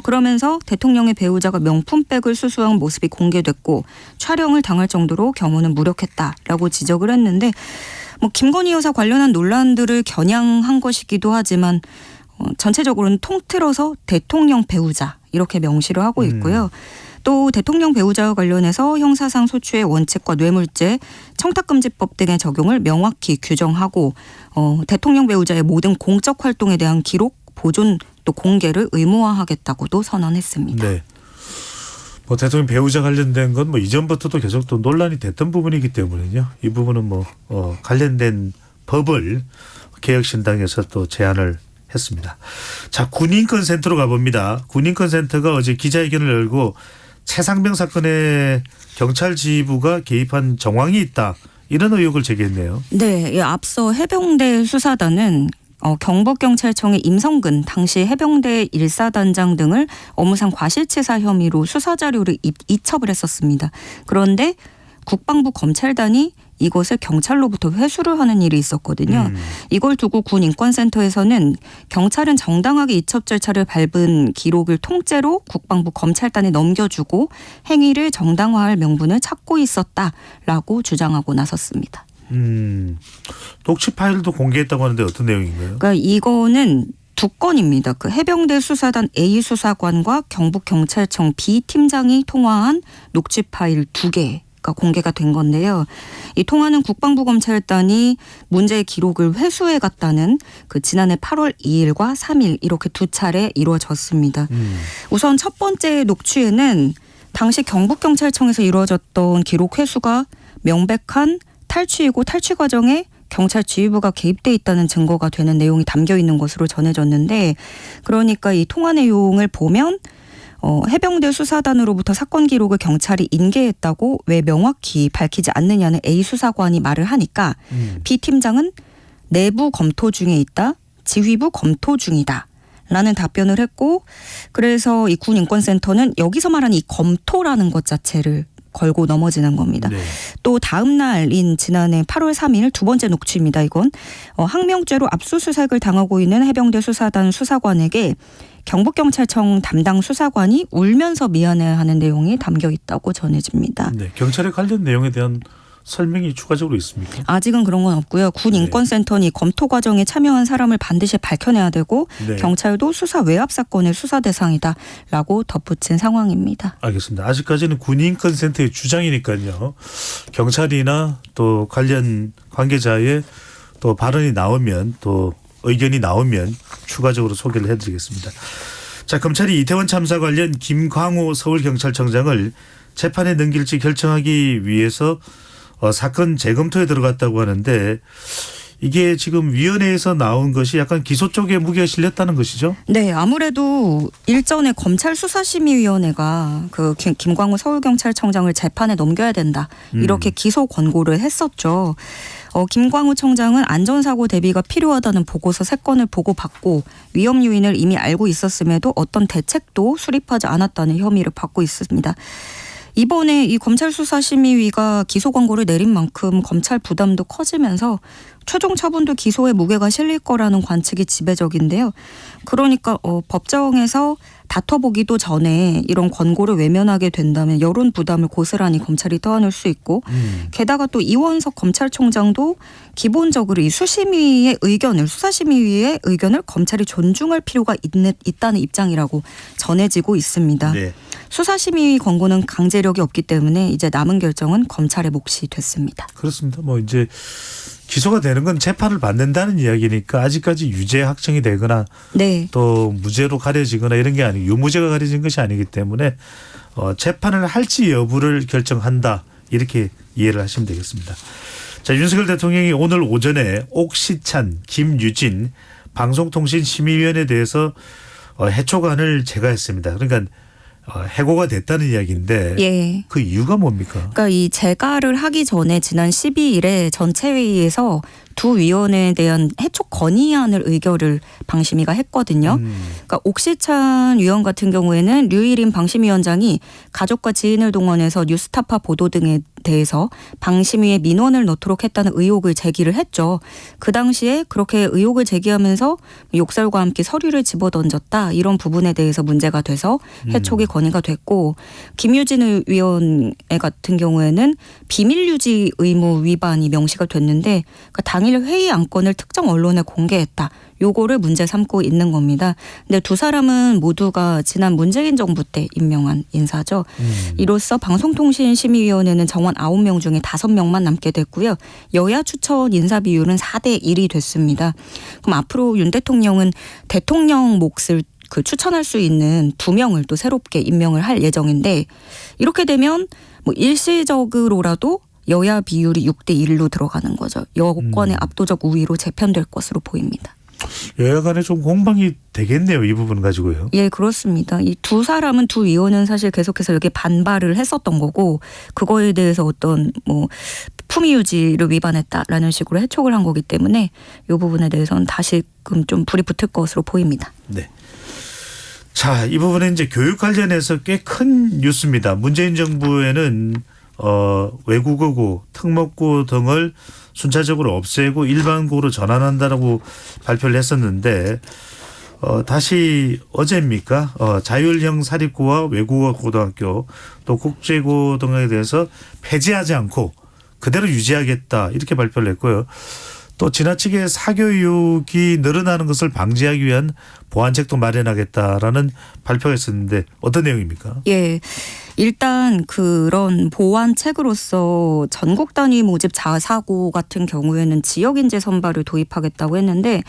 그러면서 대통령의 배우자가 명품백을 수수한 모습이 공개됐고 촬영을 당할 정도로 경호는 무력했다라고 지적을 했는데 뭐 김건희 여사 관련한 논란들을 겨냥한 것이기도 하지만 전체적으로는 통틀어서 대통령 배우자 이렇게 명시를 하고 있고요. 또 대통령 배우자와 관련해서 형사상 소추의 원칙과 뇌물죄, 청탁금지법 등의 적용을 명확히 규정하고 대통령 배우자의 모든 공적 활동에 대한 기록, 보존 또 공개를 의무화하겠다고도 선언했습니다. 네. 뭐 대통령 배우자 관련된 건 뭐 이전부터도 계속 또 논란이 됐던 부분이기 때문에요. 이 부분은 뭐 관련된 법을 개혁신당에서 또 제안을 했습니다. 자, 군인권센터로 가봅니다. 군인권센터가 어제 기자회견을 열고 최상병 사건에 경찰 지휘부가 개입한 정황이 있다. 이런 의혹을 제기했네요. 네, 앞서 해병대 수사단은 경북경찰청의 임성근 당시 해병대 1사단장 등을 업무상 과실치사 혐의로 수사자료를 이첩을 했었습니다. 그런데 국방부 검찰단이 이것을 경찰로부터 회수를 하는 일이 있었거든요. 이걸 두고 군인권센터에서는 경찰은 정당하게 이첩 절차를 밟은 기록을 통째로 국방부 검찰단에 넘겨주고 행위를 정당화할 명분을 찾고 있었다라고 주장하고 나섰습니다. 녹취 파일도 공개했다고 하는데 어떤 내용인가요? 그러니까 이거는 두 건입니다. 그 해병대 수사단 A 수사관과 경북경찰청 B 팀장이 통화한 녹취 파일 2개. 공개가 된 건데요. 이 통화는 국방부 검찰단이 문제의 기록을 회수해 갔다는 그 지난해 8월 2일과 3일 이렇게 두 차례 이루어졌습니다. 우선 첫 번째 녹취에는 당시 경북경찰청에서 이루어졌던 기록 회수가 명백한 탈취이고 탈취 과정에 경찰 지휘부가 개입돼 있다는 증거가 되는 내용이 담겨 있는 것으로 전해졌는데 그러니까 이 통화 내용을 보면 해병대 수사단으로부터 사건 기록을 경찰이 인계했다고 왜 명확히 밝히지 않느냐는 A 수사관이 말을 하니까 B 팀장은 내부 검토 중에 있다. 지휘부 검토 중이다. 라는 답변을 했고 그래서 이 군인권센터는 여기서 말하는 이 검토라는 것 자체를 걸고 넘어지는 겁니다. 네. 또 다음 날인 지난해 8월 3일 두 번째 녹취입니다. 이건 항명죄로 압수수색을 당하고 있는 해병대 수사단 수사관에게 경북경찰청 담당 수사관이 울면서 미안해하는 내용이 담겨 있다고 전해집니다. 네. 경찰의 관련 내용에 대한 설명이 추가적으로 있습니까? 아직은 그런 건 없고요. 군인권센터는 이 검토 과정에 참여한 사람을 반드시 밝혀내야 되고 네. 경찰도 수사 외압 사건의 수사 대상이다라고 덧붙인 상황입니다. 알겠습니다. 아직까지는 군인권센터의 주장이니까요. 경찰이나 또 관련 관계자의 또 발언이 나오면 또 의견이 나오면 추가적으로 소개를 해드리겠습니다. 자, 검찰이 이태원 참사 관련 김광호 서울경찰청장을 재판에 넘길지 결정하기 위해서 사건 재검토에 들어갔다고 하는데 이게 지금 위원회에서 나온 것이 약간 기소 쪽에 무게가 실렸다는 것이죠? 네, 아무래도 일전에 검찰수사심의위원회가 그 김광호 서울경찰청장을 재판에 넘겨야 된다 이렇게 기소 권고를 했었죠. 김광호 청장은 안전사고 대비가 필요하다는 보고서 3건을 보고받고 위험 요인을 이미 알고 있었음에도 어떤 대책도 수립하지 않았다는 혐의를 받고 있습니다. 이번에 이 검찰수사심의위가 기소 권고를 내린 만큼 검찰 부담도 커지면서 최종 처분도 기소에 무게가 실릴 거라는 관측이 지배적인데요. 그러니까 법정에서 다퉈보기도 전에 이런 권고를 외면하게 된다면 여론 부담을 고스란히 검찰이 떠안을 수 있고 게다가 또 이원석 검찰총장도 기본적으로 이 수심위의 의견을 수사심의위의 의견을 검찰이 존중할 필요가 있다는 입장이라고 전해지고 있습니다. 네. 수사심의위 권고는 강제력이 없기 때문에 이제 남은 결정은 검찰의 몫이 됐습니다. 그렇습니다. 뭐 이제 기소가 되는 건 재판을 받는다는 이야기니까 아직까지 유죄 확정이 되거나 네. 또 무죄로 가려지거나 이런 게 아니고 유무죄가 가려진 것이 아니기 때문에 재판을 할지 여부를 결정한다 이렇게 이해를 하시면 되겠습니다. 자, 윤석열 대통령이 오늘 오전에 옥시찬, 김유진 방송통신심의위원회에 대해서 해촉안을 제거했습니다. 그러니까 해고가 됐다는 이야기인데 예. 그 이유가 뭡니까? 그러니까 이 재가를 하기 전에 지난 12일에 전체 회의에서 두 위원회에 대한 해촉 건의안을 의결을 방심위가 했거든요. 그러니까 옥시찬 위원 같은 경우에는 류일인 방심위원장이 가족과 지인을 동원해서 뉴스타파 보도 등에 대해서 방심위에 민원을 넣도록 했다는 의혹을 제기를 했죠. 그 당시에 그렇게 의혹을 제기하면서 욕설과 함께 서류를 집어던졌다 이런 부분에 대해서 문제가 돼서 해촉이 건의가 됐고 김유진 위원 같은 경우에는 비밀유지 의무 위반이 명시가 됐는데 그러니까 당일 회의 안건을 특정 언론에 공개했다. 요거를 문제 삼고 있는 겁니다. 근데 두 사람은 모두가 지난 문재인 정부 때 임명한 인사죠. 이로써 방송통신심의위원회는 정원 9명 중에 5명만 남게 됐고요. 여야 추천 인사 비율은 4대 1이 됐습니다. 그럼 앞으로 윤 대통령은 대통령 몫을 추천할 수 있는 2명을 또 새롭게 임명을 할 예정인데 이렇게 되면 뭐 일시적으로라도 여야 비율이 6대 1로 들어가는 거죠. 여권의 압도적 우위로 재편될 것으로 보입니다. 여야 간에 좀 공방이 되겠네요. 이 부분 가지고요. 예, 그렇습니다. 이 두 사람은 두 위원은 사실 계속해서 여기 반발을 했었던 거고 그거에 대해서 어떤 뭐 품위 유지를 위반했다라는 식으로 해촉을 한 거기 때문에 이 부분에 대해서는 다시금 좀 불이 붙을 것으로 보입니다. 네. 자, 이 부분은 이제 교육 관련해서 꽤 큰 뉴스입니다. 문재인 정부에는 외국어고, 특목고 등을 순차적으로 없애고 일반고로 전환한다라고 발표를 했었는데 다시 어제입니까? 자율형 사립고와 외국어 고등학교 또 국제고 등에 대해서 폐지하지 않고 그대로 유지하겠다 이렇게 발표를 했고요. 또 지나치게 사교육이 늘어나는 것을 방지하기 위한 보완책도 마련하겠다라는 발표가 있었는데 어떤 내용입니까? 예. 일단 그런 보완책으로서 전국 단위 모집 자사고 같은 경우에는 지역인재 선발을 도입하겠다고 했는데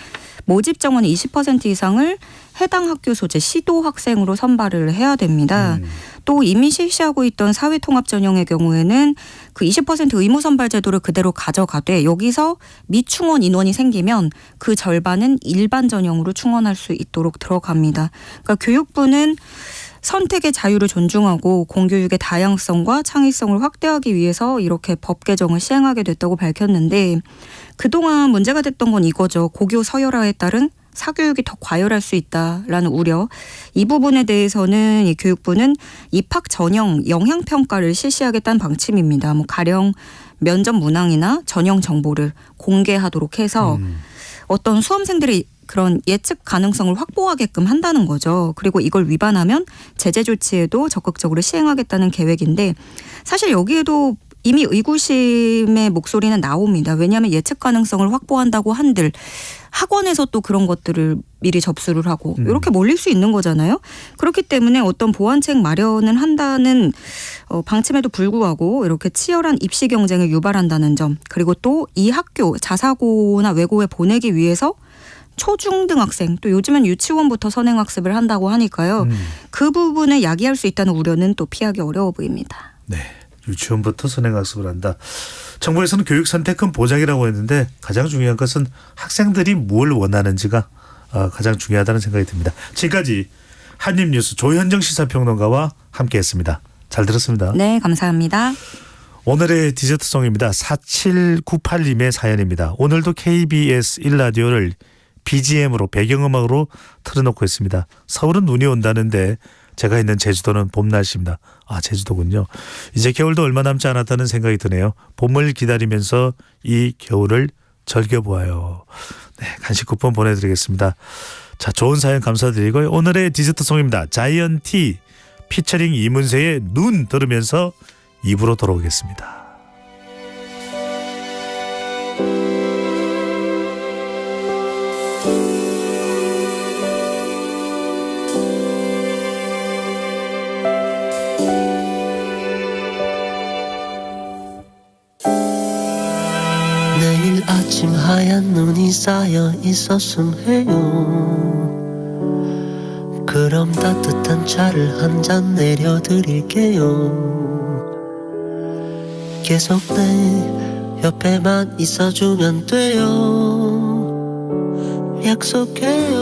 모집 정원의 20% 이상을 해당 학교 소재 시도 학생으로 선발을 해야 됩니다. 또 이미 실시하고 있던 사회통합 전형의 경우에는 그 20% 의무 선발 제도를 그대로 가져가되 여기서 미충원 인원이 생기면 그 절반은 일반 전형으로 충원할 수 있도록 들어갑니다. 그러니까 교육부는 선택의 자유를 존중하고 공교육의 다양성과 창의성을 확대하기 위해서 이렇게 법 개정을 시행하게 됐다고 밝혔는데 그동안 문제가 됐던 건 이거죠. 고교 서열화에 따른 사교육이 더 과열할 수 있다라는 우려. 이 부분에 대해서는 이 교육부는 입학 전형 영향평가를 실시하겠다는 방침입니다. 뭐 가령 면접 문항이나 전형 정보를 공개하도록 해서 어떤 수험생들이 그런 예측 가능성을 확보하게끔 한다는 거죠. 그리고 이걸 위반하면 제재 조치에도 적극적으로 시행하겠다는 계획인데 사실 여기에도 이미 의구심의 목소리는 나옵니다. 왜냐하면 예측 가능성을 확보한다고 한들 학원에서 또 그런 것들을 미리 접수를 하고 이렇게 몰릴 수 있는 거잖아요. 그렇기 때문에 어떤 보완책 마련을 한다는 방침에도 불구하고 이렇게 치열한 입시 경쟁을 유발한다는 점, 그리고 또 이 학교 자사고나 외고에 보내기 위해서 초중등 학생, 또 요즘은 유치원부터 선행학습을 한다고 하니까요. 그 부분을 야기할 수 있다는 우려는 또 피하기 어려워 보입니다. 네. 유치원부터 선행학습을 한다. 정부에서는 교육 선택은 보장이라고 했는데 가장 중요한 것은 학생들이 뭘 원하는지가 가장 중요하다는 생각이 듭니다. 지금까지 한입뉴스 조현정 시사평론가와 함께했습니다. 잘 들었습니다. 네, 감사합니다. 오늘의 디저트송입니다. 4798님의 사연입니다. 오늘도 KBS 1라디오를 BGM으로 배경음악으로 틀어놓고 있습니다. 서울은 눈이 온다는데 제가 있는 제주도는 봄 날씨입니다. 아, 제주도군요. 이제 겨울도 얼마 남지 않았다는 생각이 드네요. 봄을 기다리면서 이 겨울을 즐겨보아요. 네, 간식 쿠폰 보내드리겠습니다. 자, 좋은 사연 감사드리고요. 오늘의 디저트송입니다. 자이언티 피처링 이문세의 눈 들으면서 입으로 돌아오겠습니다. 내일 아침 하얀 눈이 쌓여 있었음 해요. 그럼 따뜻한 차를 한 잔 내려드릴게요. 계속 내 옆에만 있어주면 돼요. 약속해요.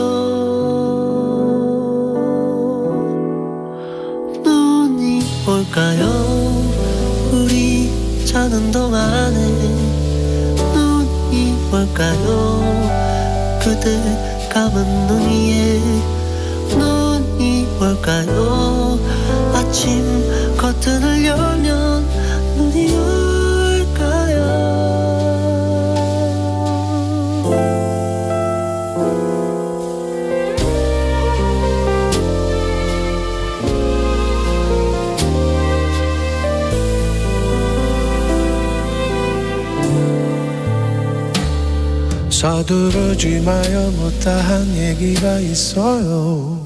눈이 올까요? 우리 자는 동안에 눈이 올까요? 그대 감은 눈 위에 눈이 올까요? 아침 커튼을 열면 눈이 올까요? 서두르지 마요. 못다한 얘기가 있어요.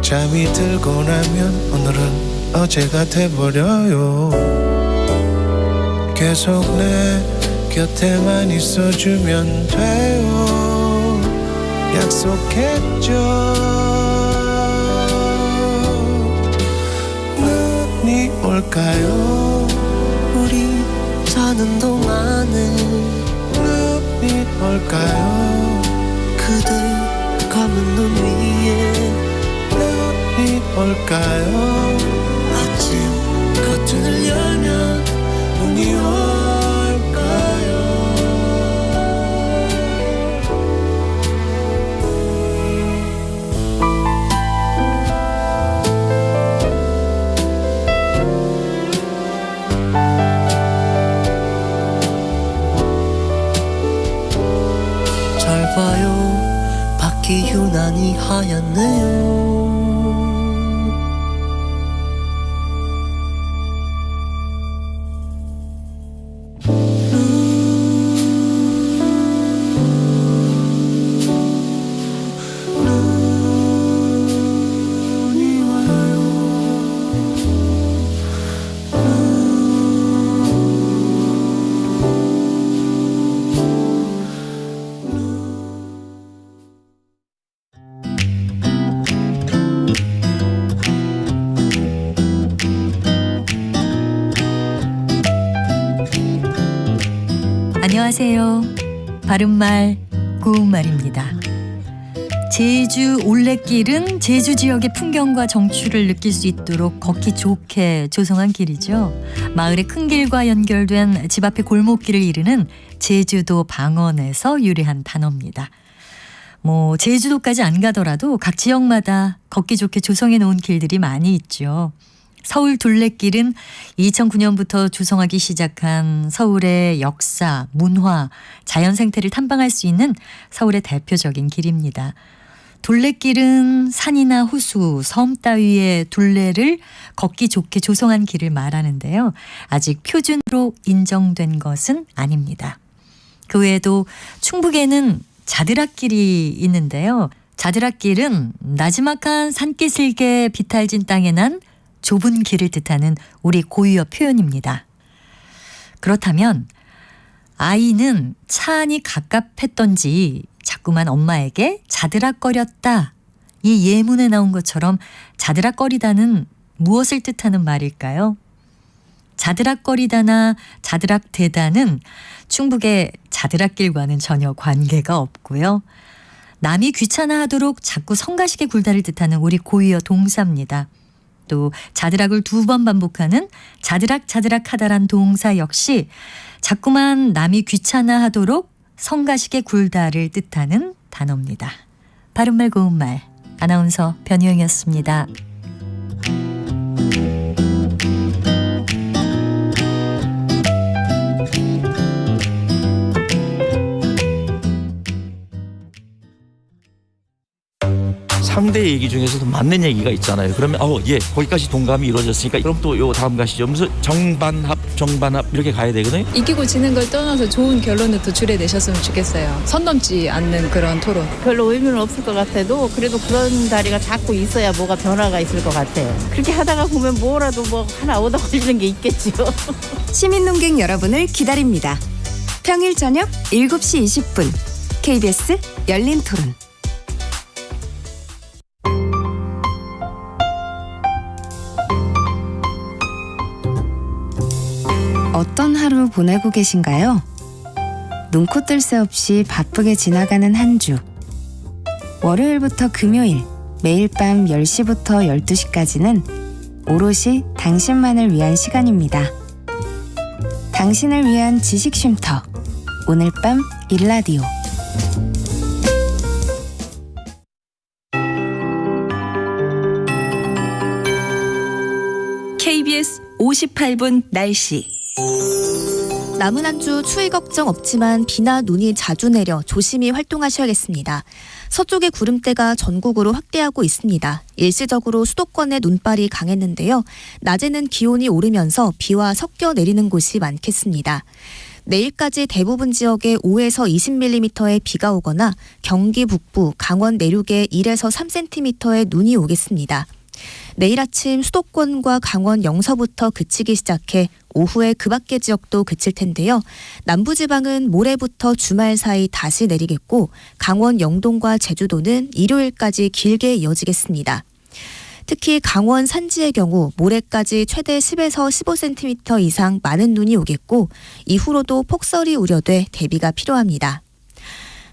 잠이 들고 나면 오늘은 어제가 돼버려요. 계속 내 곁에만 있어주면 돼요. 약속했죠. 눈이 올까요? 우리 자는 동안에 눈이 올까요? 그대 감은 눈 위에 눈이 올까요? 아침 커튼을 열면 눈이 올까요? 잘 봐요. 밖이 유난히 하얗네요. 안녕하세요. 바른말, 고운말입니다. 제주 올레길은 제주 지역의 풍경과 정취를 느낄 수 있도록 걷기 좋게 조성한 길이죠. 마을의 큰 길과 연결된 집 앞의 골목길을 이르는 제주도 방언에서 유래한 단어입니다. 제주도까지 안 가더라도 각 지역마다 걷기 좋게 조성해 놓은 길들이 많이 있죠. 서울 둘레길은 2009년부터 조성하기 시작한 서울의 역사, 문화, 자연 생태를 탐방할 수 있는 서울의 대표적인 길입니다. 둘레길은 산이나 호수, 섬 따위의 둘레를 걷기 좋게 조성한 길을 말하는데요. 아직 표준으로 인정된 것은 아닙니다. 그 외에도 충북에는 자드락길이 있는데요. 자드락길은 나지막한 산기슭에 비탈진 땅에 난 좁은 길을 뜻하는 우리 고유어 표현입니다. 그렇다면 아이는 차 안이 갑갑했던지 자꾸만 엄마에게 자드락거렸다. 이 예문에 나온 것처럼 자드락거리다는 무엇을 뜻하는 말일까요? 자드락거리다나 자드락대다는 충북의 자드락길과는 전혀 관계가 없고요. 남이 귀찮아하도록 자꾸 성가시게 굴다를 뜻하는 우리 고유어 동사입니다. 또 자드락을 2번 반복하는 자드락하다란 동사 역시 자꾸만 남이 귀찮아하도록 성가시게 굴다를 뜻하는 단어입니다. 바른말 고운말 아나운서 변희영이었습니다. 상대 얘기 중에서도 맞는 얘기가 있잖아요. 그러면 예, 거기까지 동감이 이루어졌으니까 그럼 또 요 다음 가시죠. 무슨 정반합 이렇게 가야 되거든요. 이기고 지는 걸 떠나서 좋은 결론을 또 줄여내셨으면 좋겠어요. 선 넘지 않는 그런 토론. 별로 의미는 없을 것 같아도 그래도 그런 자리가 자꾸 있어야 뭐가 변화가 있을 것 같아요. 그렇게 하다가 보면 뭐라도 하나 얻어 걸리는 게 있겠죠. 시민논객 여러분을 기다립니다. 평일 저녁 7시 20분 KBS 열린토론. 어떤 하루 보내고 계신가요? 눈코 뜰 새 없이 바쁘게 지나가는 한 주. 월요일부터 금요일, 매일 밤 10시부터 12시까지는 오롯이 당신만을 위한 시간입니다. 당신을 위한 지식 쉼터. 오늘 밤 일라디오. KBS 58분 날씨. 남은 한 주 추위 걱정 없지만 비나 눈이 자주 내려 조심히 활동하셔야겠습니다. 서쪽의 구름대가 전국으로 확대하고 있습니다. 일시적으로 수도권에 눈발이 강했는데요. 낮에는 기온이 오르면서 비와 섞여 내리는 곳이 많겠습니다. 내일까지 대부분 지역에 5에서 20mm의 비가 오거나 경기 북부, 강원 내륙에 1에서 3cm의 눈이 오겠습니다. 내일 아침 수도권과 강원 영서부터 그치기 시작해 오후에 그 밖의 지역도 그칠 텐데요. 남부지방은 모레부터 주말 사이 다시 내리겠고 강원 영동과 제주도는 일요일까지 길게 이어지겠습니다. 특히 강원 산지의 경우 모레까지 최대 10에서 15cm 이상 많은 눈이 오겠고 이후로도 폭설이 우려돼 대비가 필요합니다.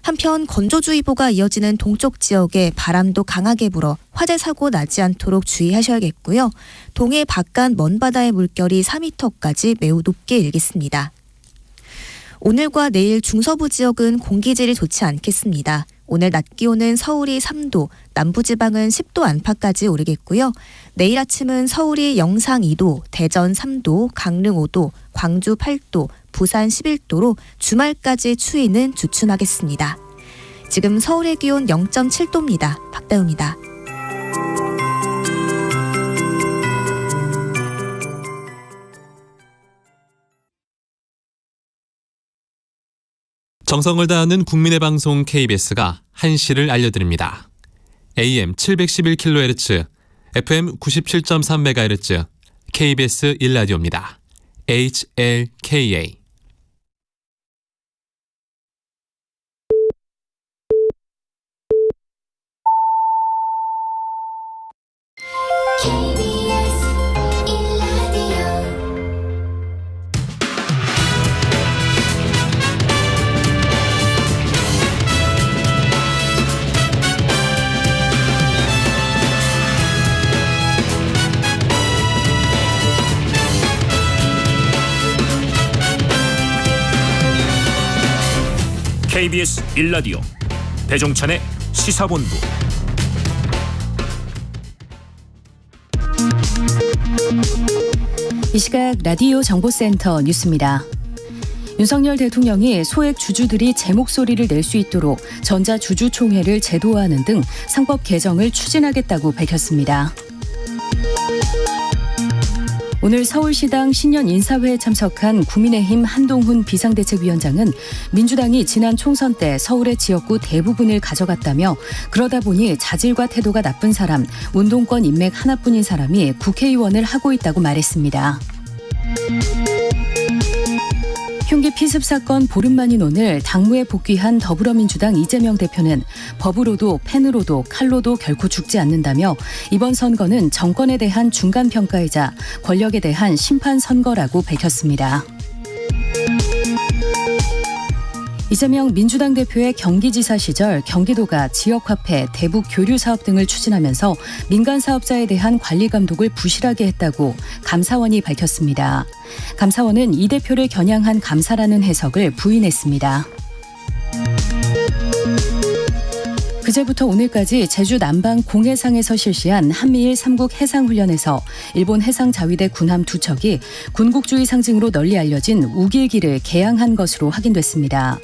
한편 건조주의보가 이어지는 동쪽 지역에 바람도 강하게 불어 화재 사고 나지 않도록 주의하셔야겠고요. 동해 바깥 먼바다의 물결이 4m까지 매우 높게 일겠습니다. 오늘과 내일 중서부 지역은 공기질이 좋지 않겠습니다. 오늘 낮 기온은 서울이 3도, 남부지방은 10도 안팎까지 오르겠고요. 내일 아침은 서울이 영상 2도, 대전 3도, 강릉 5도, 광주 8도, 부산 11도로 주말까지 추위는 주춤하겠습니다. 지금 서울의 기온 0.7도입니다. 박다우입니다. 정성을 다하는 국민의 방송 KBS가 한시를 알려드립니다. AM 711kHz, FM 97.3MHz, KBS 1라디오입니다. HLKA. KBS 1라디오 배종찬의 시사본부. 이 시각 라디오 정보센터 뉴스입니다. 윤석열 대통령이 소액 주주들이 제 목소리를 낼 수 있도록 전자주주총회를 제도화하는 등 상법 개정을 추진하겠다고 밝혔습니다. 오늘 서울시당 신년 인사회에 참석한 국민의힘 한동훈 비상대책위원장은 민주당이 지난 총선 때 서울의 지역구 대부분을 가져갔다며 그러다 보니 자질과 태도가 나쁜 사람, 운동권 인맥 하나뿐인 사람이 국회의원을 하고 있다고 말했습니다. 흉기 피습 사건 보름 만인 오늘 당무에 복귀한 더불어민주당 이재명 대표는 법으로도 펜으로도 칼로도 결코 죽지 않는다며 이번 선거는 정권에 대한 중간평가이자 권력에 대한 심판선거라고 밝혔습니다. 이재명 민주당 대표의 경기지사 시절 경기도가 지역화폐, 대북 교류 사업 등을 추진하면서 민간 사업자에 대한 관리 감독을 부실하게 했다고 감사원이 밝혔습니다. 감사원은 이 대표를 겨냥한 감사라는 해석을 부인했습니다. 그제부터 오늘까지 제주 남방 공해상에서 실시한 한미일 3국 해상훈련에서 일본 해상자위대 군함 2척이 군국주의 상징으로 널리 알려진 우길기를 개항한 것으로 확인됐습니다.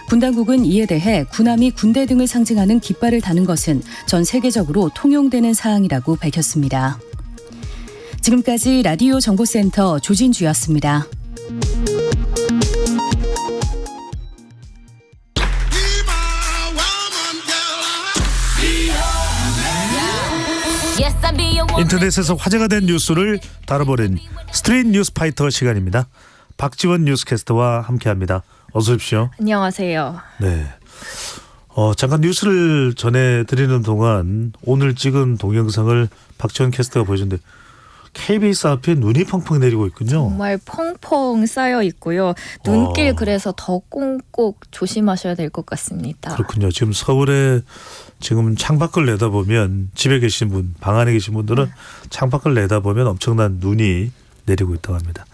군 당국은 이에 대해 군함이 군대 등을 상징하는 깃발을 다는 것은 전 세계적으로 통용되는 사항이라고 밝혔습니다. 지금까지 라디오 정보센터 조진주였습니다. 인터넷에서 화제가 된 뉴스를 다뤄보는 스트릿 뉴스 파이터 시간입니다. 박지원 뉴스캐스터와 함께합니다. 어서 오십시오. 안녕하세요. 네. 잠깐 뉴스를 전해드리는 동안 오늘 찍은 동영상을 박지원 캐스터가 보여준데 KBS 앞에 눈이 펑펑 내리고 있군요. 정말 펑펑 쌓여 있고요. 눈길 그래서 더 꼭 조심하셔야 될 것 같습니다. 그렇군요. 지금 서울에 지금 창밖을 내다보면 집에 계신 분, 방 안에 계신 분들은 창밖을 내다보면 엄청난 눈이 내리고 있다고 합니다.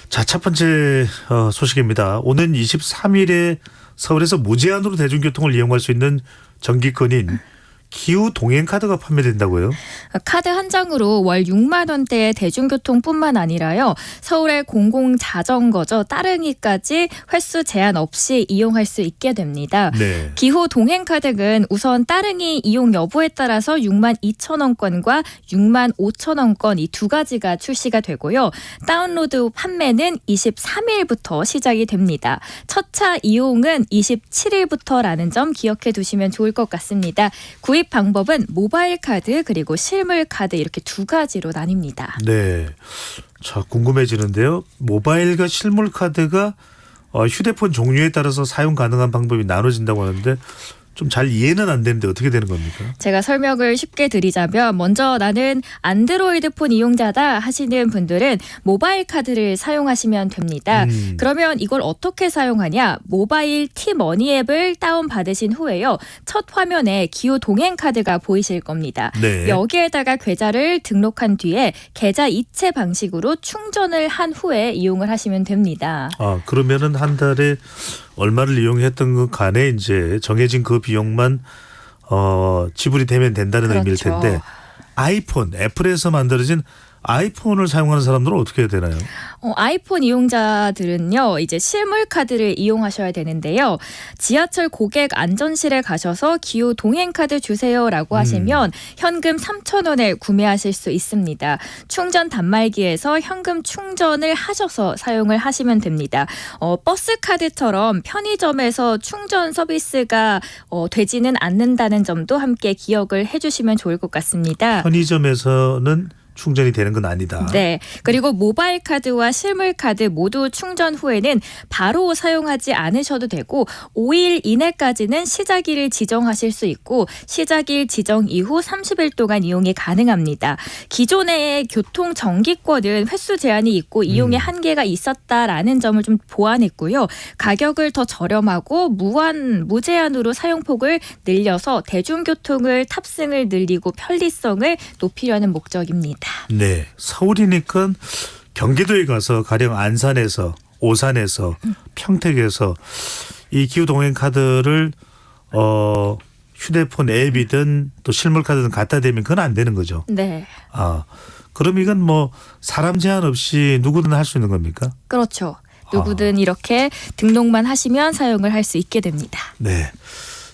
자, 첫 번째 소식입니다. 오는 23일에 서울에서 무제한으로 대중교통을 이용할 수 있는 정기권인 기후 동행카드가 판매된다고요? 카드 한 장으로 월 6만 원대의 대중교통뿐만 아니라요. 서울의 공공자전거죠. 따릉이까지 횟수 제한 없이 이용할 수 있게 됩니다. 네. 기후 동행카드는 우선 따릉이 이용 여부에 따라서 6만 2천 원권과 6만 5천 원권 이 두 가지가 출시가 되고요. 다운로드 판매는 23일부터 시작이 됩니다. 첫 차 이용은 27일부터라는 점 기억해 두시면 좋을 것 같습니다. 구입 방법은 모바일 카드 그리고 실물 카드 이렇게 두 가지로 나뉩니다. 네. 자, 궁금해지는데요. 모바일과 실물 카드가 휴대폰 종류에 따라서 사용 가능한 방법이 나눠진다고 하는데 좀 잘 이해는 안 되는데 어떻게 되는 겁니까? 제가 설명을 쉽게 드리자면 먼저 나는 안드로이드 폰 이용자다 하시는 분들은 모바일 카드를 사용하시면 됩니다. 그러면 이걸 어떻게 사용하냐? 모바일 티머니 앱을 다운받으신 후에요. 첫 화면에 기후 동행 카드가 보이실 겁니다. 네. 여기에다가 계좌를 등록한 뒤에 계좌 이체 방식으로 충전을 한 후에 이용을 하시면 됩니다. 아, 그러면은 한 달에 얼마를 이용했던 것 간에 이제 정해진 그 비용만 지불이 되면 된다는 의미일 텐데 아이폰, 애플에서 만들어진 아이폰을 사용하는 사람들은 어떻게 해야 되나요? 아이폰 이용자들은요, 이제 실물 카드를 이용하셔야 되는데요. 지하철 고객 안전실에 가셔서 기후 동행 카드 주세요라고 하시면 현금 3,000원에 구매하실 수 있습니다. 충전 단말기에서 현금 충전을 하셔서 사용을 하시면 됩니다. 버스 카드처럼 편의점에서 충전 서비스가 되지는 않는다는 점도 함께 기억을 해주시면 좋을 것 같습니다. 편의점에서는 충전이 되는 건 아니다. 네. 그리고 모바일 카드와 실물 카드 모두 충전 후에는 바로 사용하지 않으셔도 되고 5일 이내까지는 시작일을 지정하실 수 있고 시작일 지정 이후 30일 동안 이용이 가능합니다. 기존의 교통 정기권은 횟수 제한이 있고 이용에 한계가 있었다라는 점을 좀 보완했고요. 가격을 더 저렴하고 무제한으로 사용폭을 늘려서 대중교통을 탑승을 늘리고 편리성을 높이려는 목적입니다. 네, 서울이니까 경기도에 가서 가령 안산에서, 오산에서, 평택에서 이 기후 동행 카드를 휴대폰 앱이든 또 실물 카드든 갖다 대면 그건 안 되는 거죠. 네. 그럼 이건 뭐 사람 제한 없이 누구든 할 수 있는 겁니까? 그렇죠. 누구든 이렇게 등록만 하시면 사용을 할 수 있게 됩니다. 네.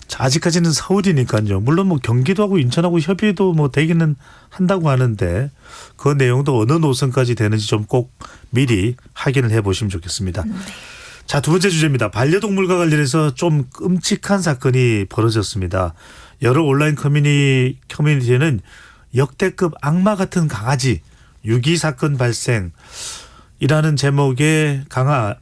자, 아직까지는 서울이니까요. 물론 뭐 경기도하고 인천하고 협의도 뭐 되기는 한다고 하는데 그 내용도 어느 노선까지 되는지 좀 꼭 미리 확인을 해보시면 좋겠습니다. 자, 두 번째 주제입니다. 반려동물과 관련해서 좀 끔찍한 사건이 벌어졌습니다. 여러 온라인 커뮤니티에는 역대급 악마 같은 강아지 유기 사건 발생이라는 제목의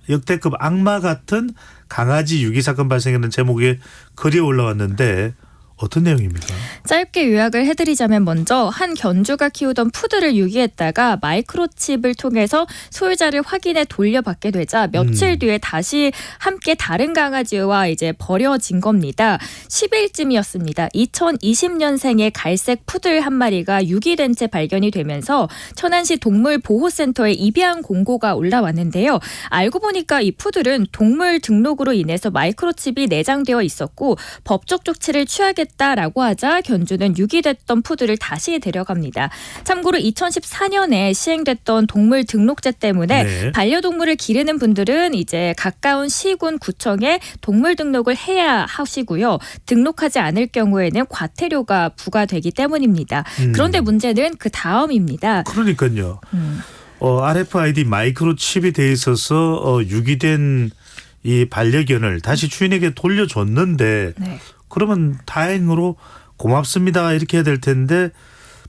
역대급 악마 같은 강아지 유기 사건 발생이라는 제목의 글이 올라왔는데 어떤 내용입니까? 짧게 요약을 해드리자면 먼저 한 견주가 키우던 푸드를 유기했다가 마이크로칩을 통해서 소유자를 확인해 돌려받게 되자 며칠 뒤에 다시 함께 다른 강아지와 이제 버려진 겁니다. 10일쯤이었습니다. 2020년생의 갈색 푸들 한 마리가 유기된 채 발견이 되면서 천안시 동물보호센터에 입양 공고가 올라왔는데요. 알고 보니까 이 푸들은 동물 등록으로 인해서 마이크로칩이 내장되어 있었고 법적 조치를 취하겠다라고 하자 견주는 유기됐던 푸들을 다시 데려갑니다. 참고로 2014년에 시행됐던 동물 등록제 때문에 반려동물을 기르는 분들은 이제 가까운 시군 구청에 동물 등록을 해야 하시고요. 등록하지 않을 경우에는 과태료가 부과되기 때문입니다. 그런데 문제는 그 다음입니다. 그러니까요. RFID 마이크로칩이 돼 있어서 유기된 이 반려견을 다시 주인에게 돌려줬는데 그러면 다행으로 고맙습니다 이렇게 해야 될 텐데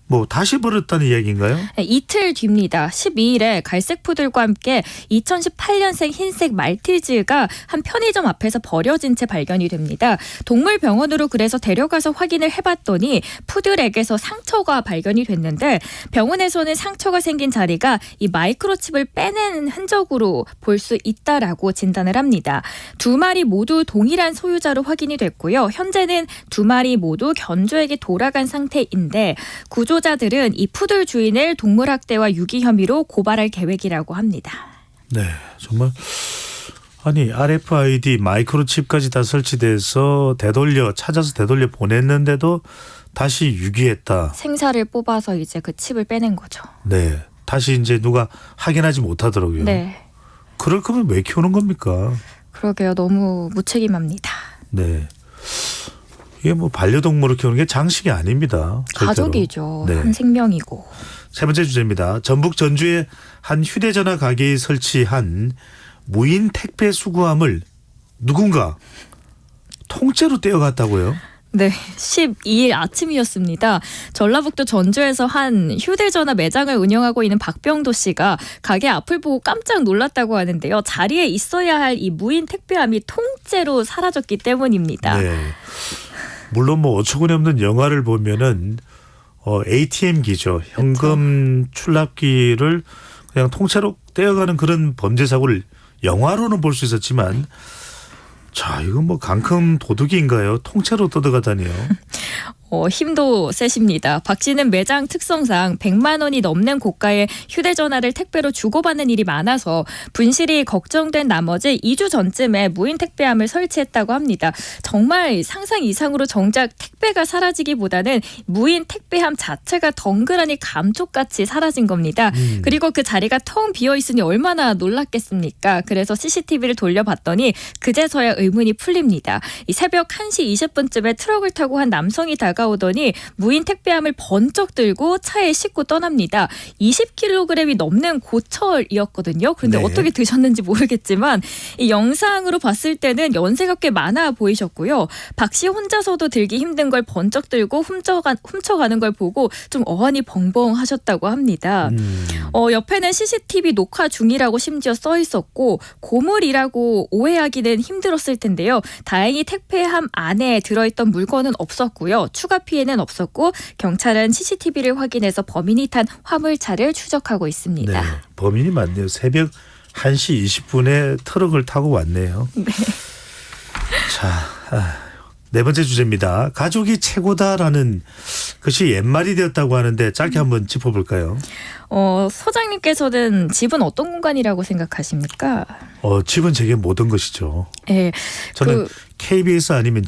뭐 다시 버렸다는 이야기인가요? 네, 이틀 뒤입니다. 12일에 갈색 푸들과 함께 2018년생 흰색 말티즈가 한 편의점 앞에서 버려진 채 발견이 됩니다. 동물병원으로 그래서 데려가서 확인을 해봤더니 푸들에게서 상처가 발견이 됐는데 병원에서는 상처가 생긴 자리가 이 마이크로칩을 빼낸 흔적으로 볼 수 있다라고 진단을 합니다. 두 마리 모두 동일한 소유자로 확인이 됐고요. 현재는 두 마리 모두 견주에게 돌아간 상태인데 구조자들은 이 푸들 주인을 동물학대와 유기 혐의로 고발할 계획이라고 합니다. 네, 정말 아니 RFID 마이크로칩까지 다 설치돼서 찾아서 되돌려 보냈는데도 다시 유기했다. 생사를 뽑아서 이제 그 칩을 빼낸 거죠. 네, 다시 이제 누가 확인하지 못하더라고요. 네. 그럴 거면 왜 키우는 겁니까? 그러게요, 너무 무책임합니다. 네. 이게 뭐 반려동물을 키우는 게 장식이 아닙니다. 절대로. 가족이죠. 네. 한 생명이고. 세 번째 주제입니다. 전북 전주의 한 휴대전화 가게에 설치한 무인 택배 수거함을 누군가 통째로 떼어갔다고요? 네, 12일 아침이었습니다. 전라북도 전주에서 한 휴대전화 매장을 운영하고 있는 박병도 씨가 가게 앞을 보고 깜짝 놀랐다고 하는데요. 자리에 있어야 할 이 무인 택배함이 통째로 사라졌기 때문입니다. 네. 물론 뭐 어처구니 없는 영화를 보면은 ATM기죠. 현금 출납기를 그냥 통째로 떼어가는 그런 범죄 사고를 영화로는 볼 수 있었지만 자, 이건 뭐 강큼 도둑인가요? 통째로 뜯어가다니요. 힘도 세십니다. 박 씨는 매장 특성상 100만 원이 넘는 고가의 휴대전화를 택배로 주고받는 일이 많아서 분실이 걱정된 나머지 2주 전쯤에 무인 택배함을 설치했다고 합니다. 정말 상상 이상으로 정작 택배가 사라지기보다는 무인 택배함 자체가 덩그러니 감쪽같이 사라진 겁니다. 그리고 그 자리가 텅 비어있으니 얼마나 놀랐겠습니까? 그래서 CCTV를 돌려봤더니 그제서야 의문이 풀립니다. 이 새벽 1시 20분쯤에 트럭을 타고 한 남성이 다가오더니 무인 택배함을 번쩍 들고 차에 싣고 떠납니다. 20kg이 넘는 고철이었거든요. 그런데 어떻게 드셨는지 모르겠지만 이 영상으로 봤을 때는 연세가 꽤 많아 보이셨고요. 박 씨 혼자서도 들기 힘든 걸 번쩍 들고 훔쳐가는 걸 보고 좀 어안이 벙벙하셨다고 합니다. 옆에는 CCTV 녹화 중이라고 심지어 써 있었고 고물이라고 오해하기는 힘들었을 텐데요. 다행히 택배함 안에 들어있던 물건은 없었고요. 추가 피해는 없었고 경찰은 CCTV를 확인해서 범인이 탄 화물차를 추적하고 있습니다. 네, 범인이 맞네요. 새벽 1시 20분에 트럭을 타고 왔네요. 네. 자, 네 번째 주제입니다. 가족이 최고다라는 것이 옛말이 되었다고 하는데 짧게 한번 짚어볼까요? 소장님께서는 집은 어떤 공간이라고 생각하십니까? 집은 제게 모든 것이죠. 네, 저는 KBS 아니면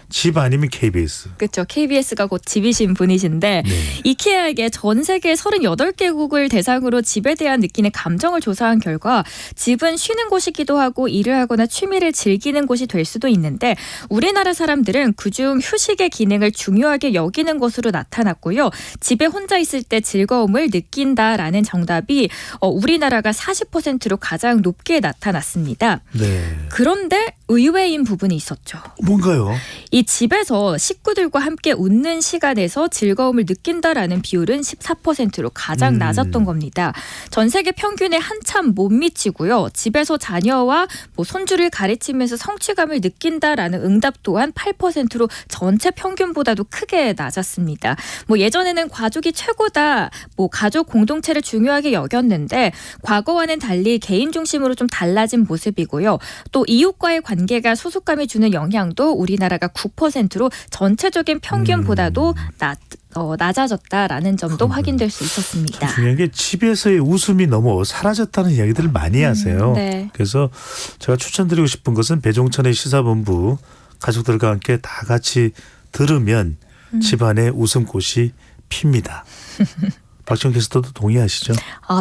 집 아니면 KBS. 그렇죠. KBS가 곧 집이신 분이신데 이케아에게 전 세계 38개국을 대상으로 집에 대한 느끼는 감정을 조사한 결과 집은 쉬는 곳이기도 하고 일을 하거나 취미를 즐기는 곳이 될 수도 있는데 우리나라 사람들은 그중 휴식의 기능을 중요하게 여기는 것으로 나타났고요. 집에 혼자 있을 때 즐거움을 느낀다라는 정답이 우리나라가 40%로 가장 높게 나타났습니다. 네. 그런데 의외인 부분이 있었죠. 뭔가요? 이 집에서 식구들과 함께 웃는 시간에서 즐거움을 느낀다라는 비율은 14%로 가장 낮았던 겁니다. 전 세계 평균에 한참 못 미치고요. 집에서 자녀와 손주를 가르치면서 성취감을 느낀다라는 응답 또한 8%로 전체 평균보다도 크게 낮았습니다. 예전에는 가족이 최고다, 가족 공동체를 중요하게 여겼는데 과거와는 달리 개인 중심으로 좀 달라진 모습이고요. 또 이웃과의 관계가 소속감이 주는 영향도 우리나라가 9%로 전체적인 평균보다도 낮아졌다라는 점도 확인될 수 있었습니다. 중요한 게 집에서의 웃음이 너무 사라졌다는 이야기들을 많이 하세요. 네. 그래서 제가 추천드리고 싶은 것은 배종찬의 시사본부 가족들과 함께 다 같이 들으면 집안에 웃음꽃이 핍니다. 박지원 캐스터도 동의하시죠?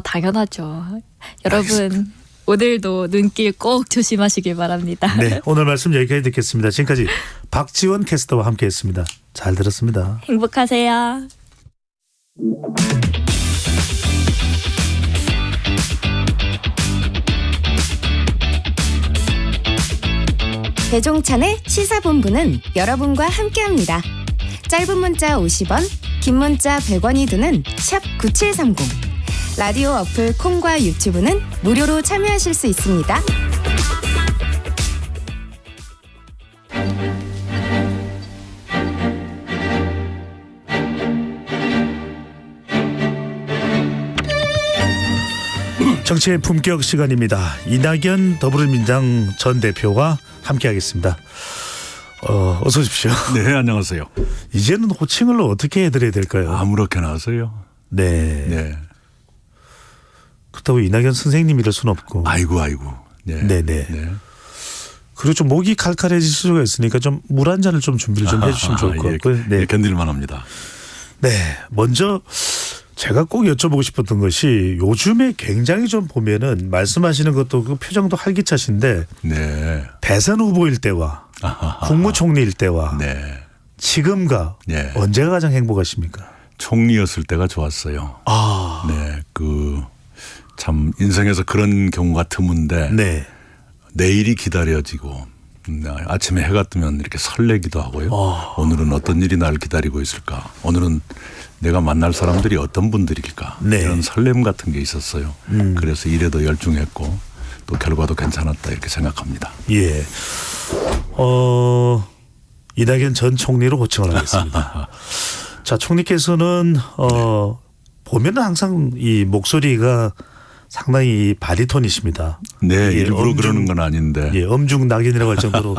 당연하죠. 여러분 오늘도 눈길 꼭 조심하시길 바랍니다. 네, 오늘 말씀 여기까지 듣겠습니다. 지금까지 박지원 캐스터와 함께했습니다. 잘 들었습니다. 행복하세요. 배종찬의 시사본부는 여러분과 함께합니다. 짧은 문자 50원, 긴 문자 100원이 드는 샵 9730. 라디오 어플 콩과 유튜브는 무료로 참여하실 수 있습니다. 정치의 품격 시간입니다. 이낙연 더불어민주당 전 대표와 함께하겠습니다. 어서 오십시오. 네, 안녕하세요. 이제는 호칭을 어떻게 해드려야 될까요? 아무렇게나 하세요. 네. 그렇다고 이낙연 선생님 이럴 수는 없고. 아이고. 네네. 그리고 좀 목이 칼칼해질 수가 있으니까 좀 물 한 잔을 좀 준비를 좀 해주시면 좋을 것 같고요. 네, 견딜만 합니다. 네, 먼저 제가 꼭 여쭤보고 싶었던 것이 요즘에 굉장히 좀 보면은 말씀하시는 것도 그 표정도 활기차신데 대선 후보일 때와 국무총리일 때와 지금과 언제가 가장 행복하십니까? 총리였을 때가 좋았어요. 네, 참 인생에서 그런 경우가 드문데 내일이 기다려지고 아침에 해가 뜨면 이렇게 설레기도 하고요. 오늘은 어떤 일이 나를 기다리고 있을까? 오늘은 내가 만날 사람들이 어떤 분들일까? 이런 설렘 같은 게 있었어요. 그래서 일에도 열중했고 또 결과도 괜찮았다 이렇게 생각합니다. 예. 이낙연 전 총리로 호칭을 하겠습니다. 자, 총리께서는 보면은 항상 이 목소리가 상당히 바리톤이십니다. 네, 일부러 그러는 건 아닌데. 엄중 낙인이라고 할 정도로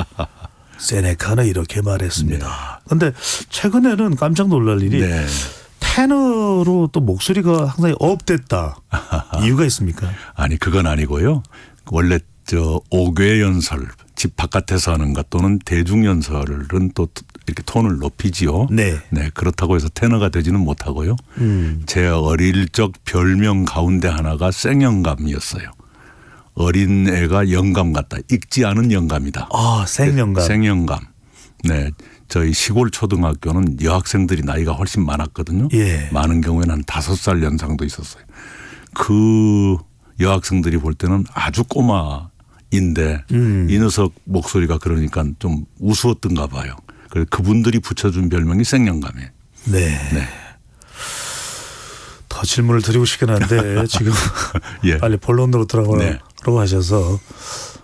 세네카는 이렇게 말했습니다. 그런데 최근에는 깜짝 놀랄 일이 테너로 또 목소리가 항상 업됐다. 이유가 있습니까? 아니, 그건 아니고요. 원래 5궤 연설, 집 바깥에서 하는 것 또는 대중 연설은 또 이렇게 톤을 높이지요. 네, 그렇다고 해서 테너가 되지는 못하고요. 제 어릴 적 별명 가운데 하나가 생영감이었어요. 어린 애가 영감 같다. 익지 않은 영감이다. 생영감. 생영감. 네, 저희 시골 초등학교는 여학생들이 나이가 훨씬 많았거든요. 많은 경우에는 한 5살 연상도 있었어요. 그 여학생들이 볼 때는 아주 꼬마인데 이 녀석 목소리가 그러니까 좀 우스웠던가 봐요. 그래서 그분들이 붙여준 별명이 생영감이에요. 네. 더 질문을 드리고 싶긴 한데 지금 빨리 본론으로 들어가라고 하셔서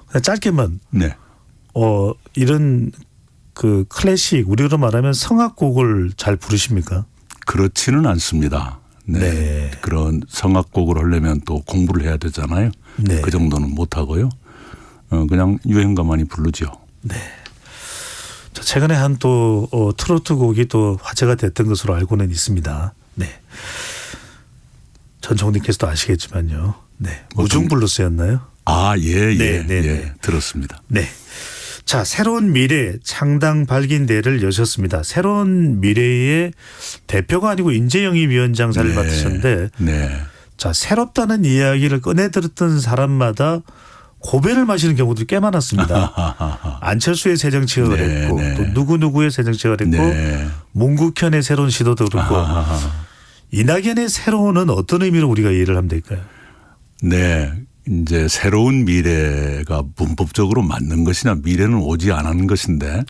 그냥 짧게만 이런 그 클래식 우리로 말하면 성악곡을 잘 부르십니까? 그렇지는 않습니다. 그런 성악곡을 하려면 또 공부를 해야 되잖아요. 그 정도는 못하고요. 그냥 유행가만이 부르죠. 자, 최근에 한 또 트로트 곡이 또 화제가 됐던 것으로 알고는 있습니다. 네. 전 총리께서도 아시겠지만요. 네. 무중블루스였나요? 예, 들었습니다. 네. 자, 새로운 미래 창당 발기인대를 여셨습니다. 새로운 미래의 대표가 아니고 인재영입위원장 자리를 맡으셨는데 자, 새롭다는 이야기를 꺼내 들었던 사람마다 고배를 마시는 경우들이 꽤 많았습니다. 안철수의 새 정치가 그랬고 또 누구누구의 새 정치가 그랬고 문국현의 새로운 시도도 그렇고 이낙연의 새로운은 어떤 의미로 우리가 이해를 하면 될까요? 네. 이제 새로운 미래가 문법적으로 맞는 것이냐 미래는 오지 않은 것인데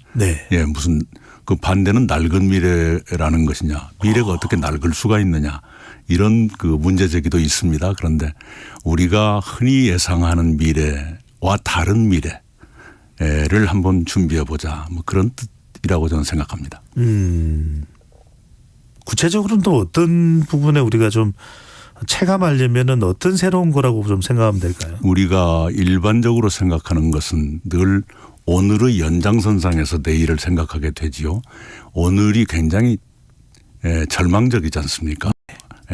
예, 무슨 그 반대는 낡은 미래라는 것이냐 미래가 어떻게 낡을 수가 있느냐 이런 그 문제 제기도 있습니다. 그런데 우리가 흔히 예상하는 미래와 다른 미래를 한번 준비해 보자 뭐 그런 뜻이라고 저는 생각합니다. 구체적으로는 또 어떤 부분에 우리가 좀 체감하려면은 어떤 새로운 거라고 좀 생각하면 될까요? 우리가 일반적으로 생각하는 것은 늘 오늘의 연장선상에서 내일을 생각하게 되지요. 오늘이 굉장히 절망적이지 않습니까?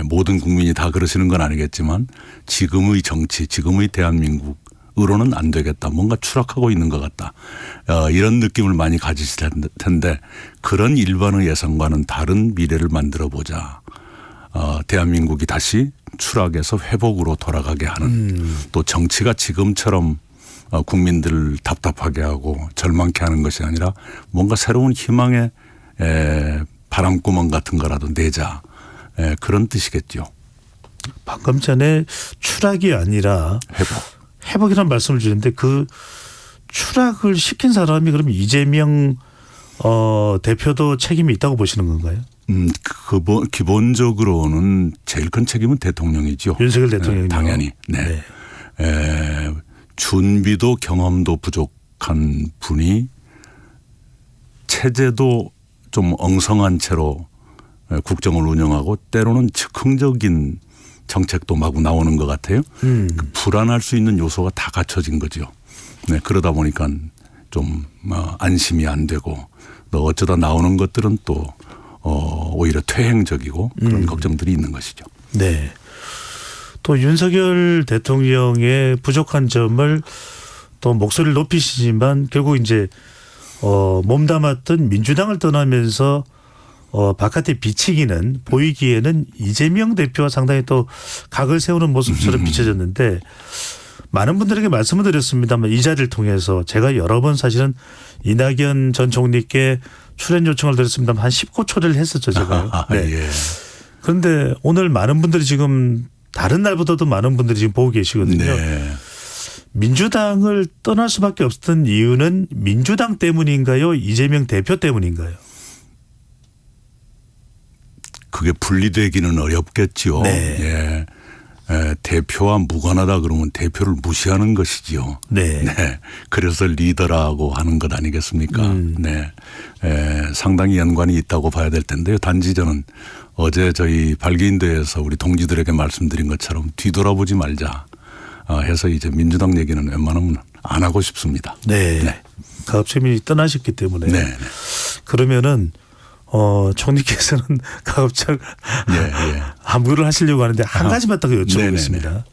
모든 국민이 다 그러시는 건 아니겠지만 지금의 정치, 지금의 대한민국으로는 안 되겠다. 뭔가 추락하고 있는 것 같다. 이런 느낌을 많이 가지실 텐데 그런 일반의 예상과는 다른 미래를 만들어 보자. 대한민국이 다시 추락에서 회복으로 돌아가게 하는 또 정치가 지금처럼 국민들을 답답하게 하고 절망케 하는 것이 아니라 뭔가 새로운 희망의 바람구멍 같은 거라도 내자 그런 뜻이겠죠. 방금 전에 추락이 아니라 회복이라는 말씀을 주셨는데 그 추락을 시킨 사람이 그럼 이재명 대표도 책임이 있다고 보시는 건가요? 기본적으로는 제일 큰 책임은 대통령이죠. 윤석열 대통령이요. 당연히. 네. 준비도 경험도 부족한 분이 체제도 좀 엉성한 채로 국정을 운영하고 때로는 즉흥적인 정책도 마구 나오는 것 같아요. 불안할 수 있는 요소가 다 갖춰진 거죠. 네, 그러다 보니까 좀 안심이 안 되고 또 어쩌다 나오는 것들은 또 오히려 퇴행적이고 그런 걱정들이 있는 것이죠. 네. 또 윤석열 대통령의 부족한 점을 또 목소리를 높이시지만 결국 이제 몸담았던 민주당을 떠나면서 바깥에 비치기는 보이기에는 이재명 대표와 상당히 또 각을 세우는 모습처럼 비춰졌는데 많은 분들에게 말씀을 드렸습니다만 이 자리를 통해서 제가 여러 번 사실은 이낙연 전 총리께 출연 요청을 드렸습니다만 한 19초를 했었죠 제가. 네. 그런데 오늘 많은 분들이 지금 다른 날보다도 많은 분들이 지금 보고 계시거든요. 민주당을 떠날 수밖에 없었던 이유는 민주당 때문인가요? 이재명 대표 때문인가요? 그게 분리되기는 어렵겠죠. 예. 대표와 무관하다 그러면 대표를 무시하는 것이지요. 네. 그래서 리더라고 하는 것 아니겠습니까? 네. 상당히 연관이 있다고 봐야 될 텐데요. 단지 저는 어제 저희 발기인대에서 우리 동지들에게 말씀드린 것처럼 뒤돌아보지 말자 해서 이제 민주당 얘기는 웬만하면 안 하고 싶습니다. 네. 가급적이 떠나셨기 때문에. 그러면은 총리께서는 가급적 함구를 하시려고 하는데 한 가지만 더 여쭤보겠습니다.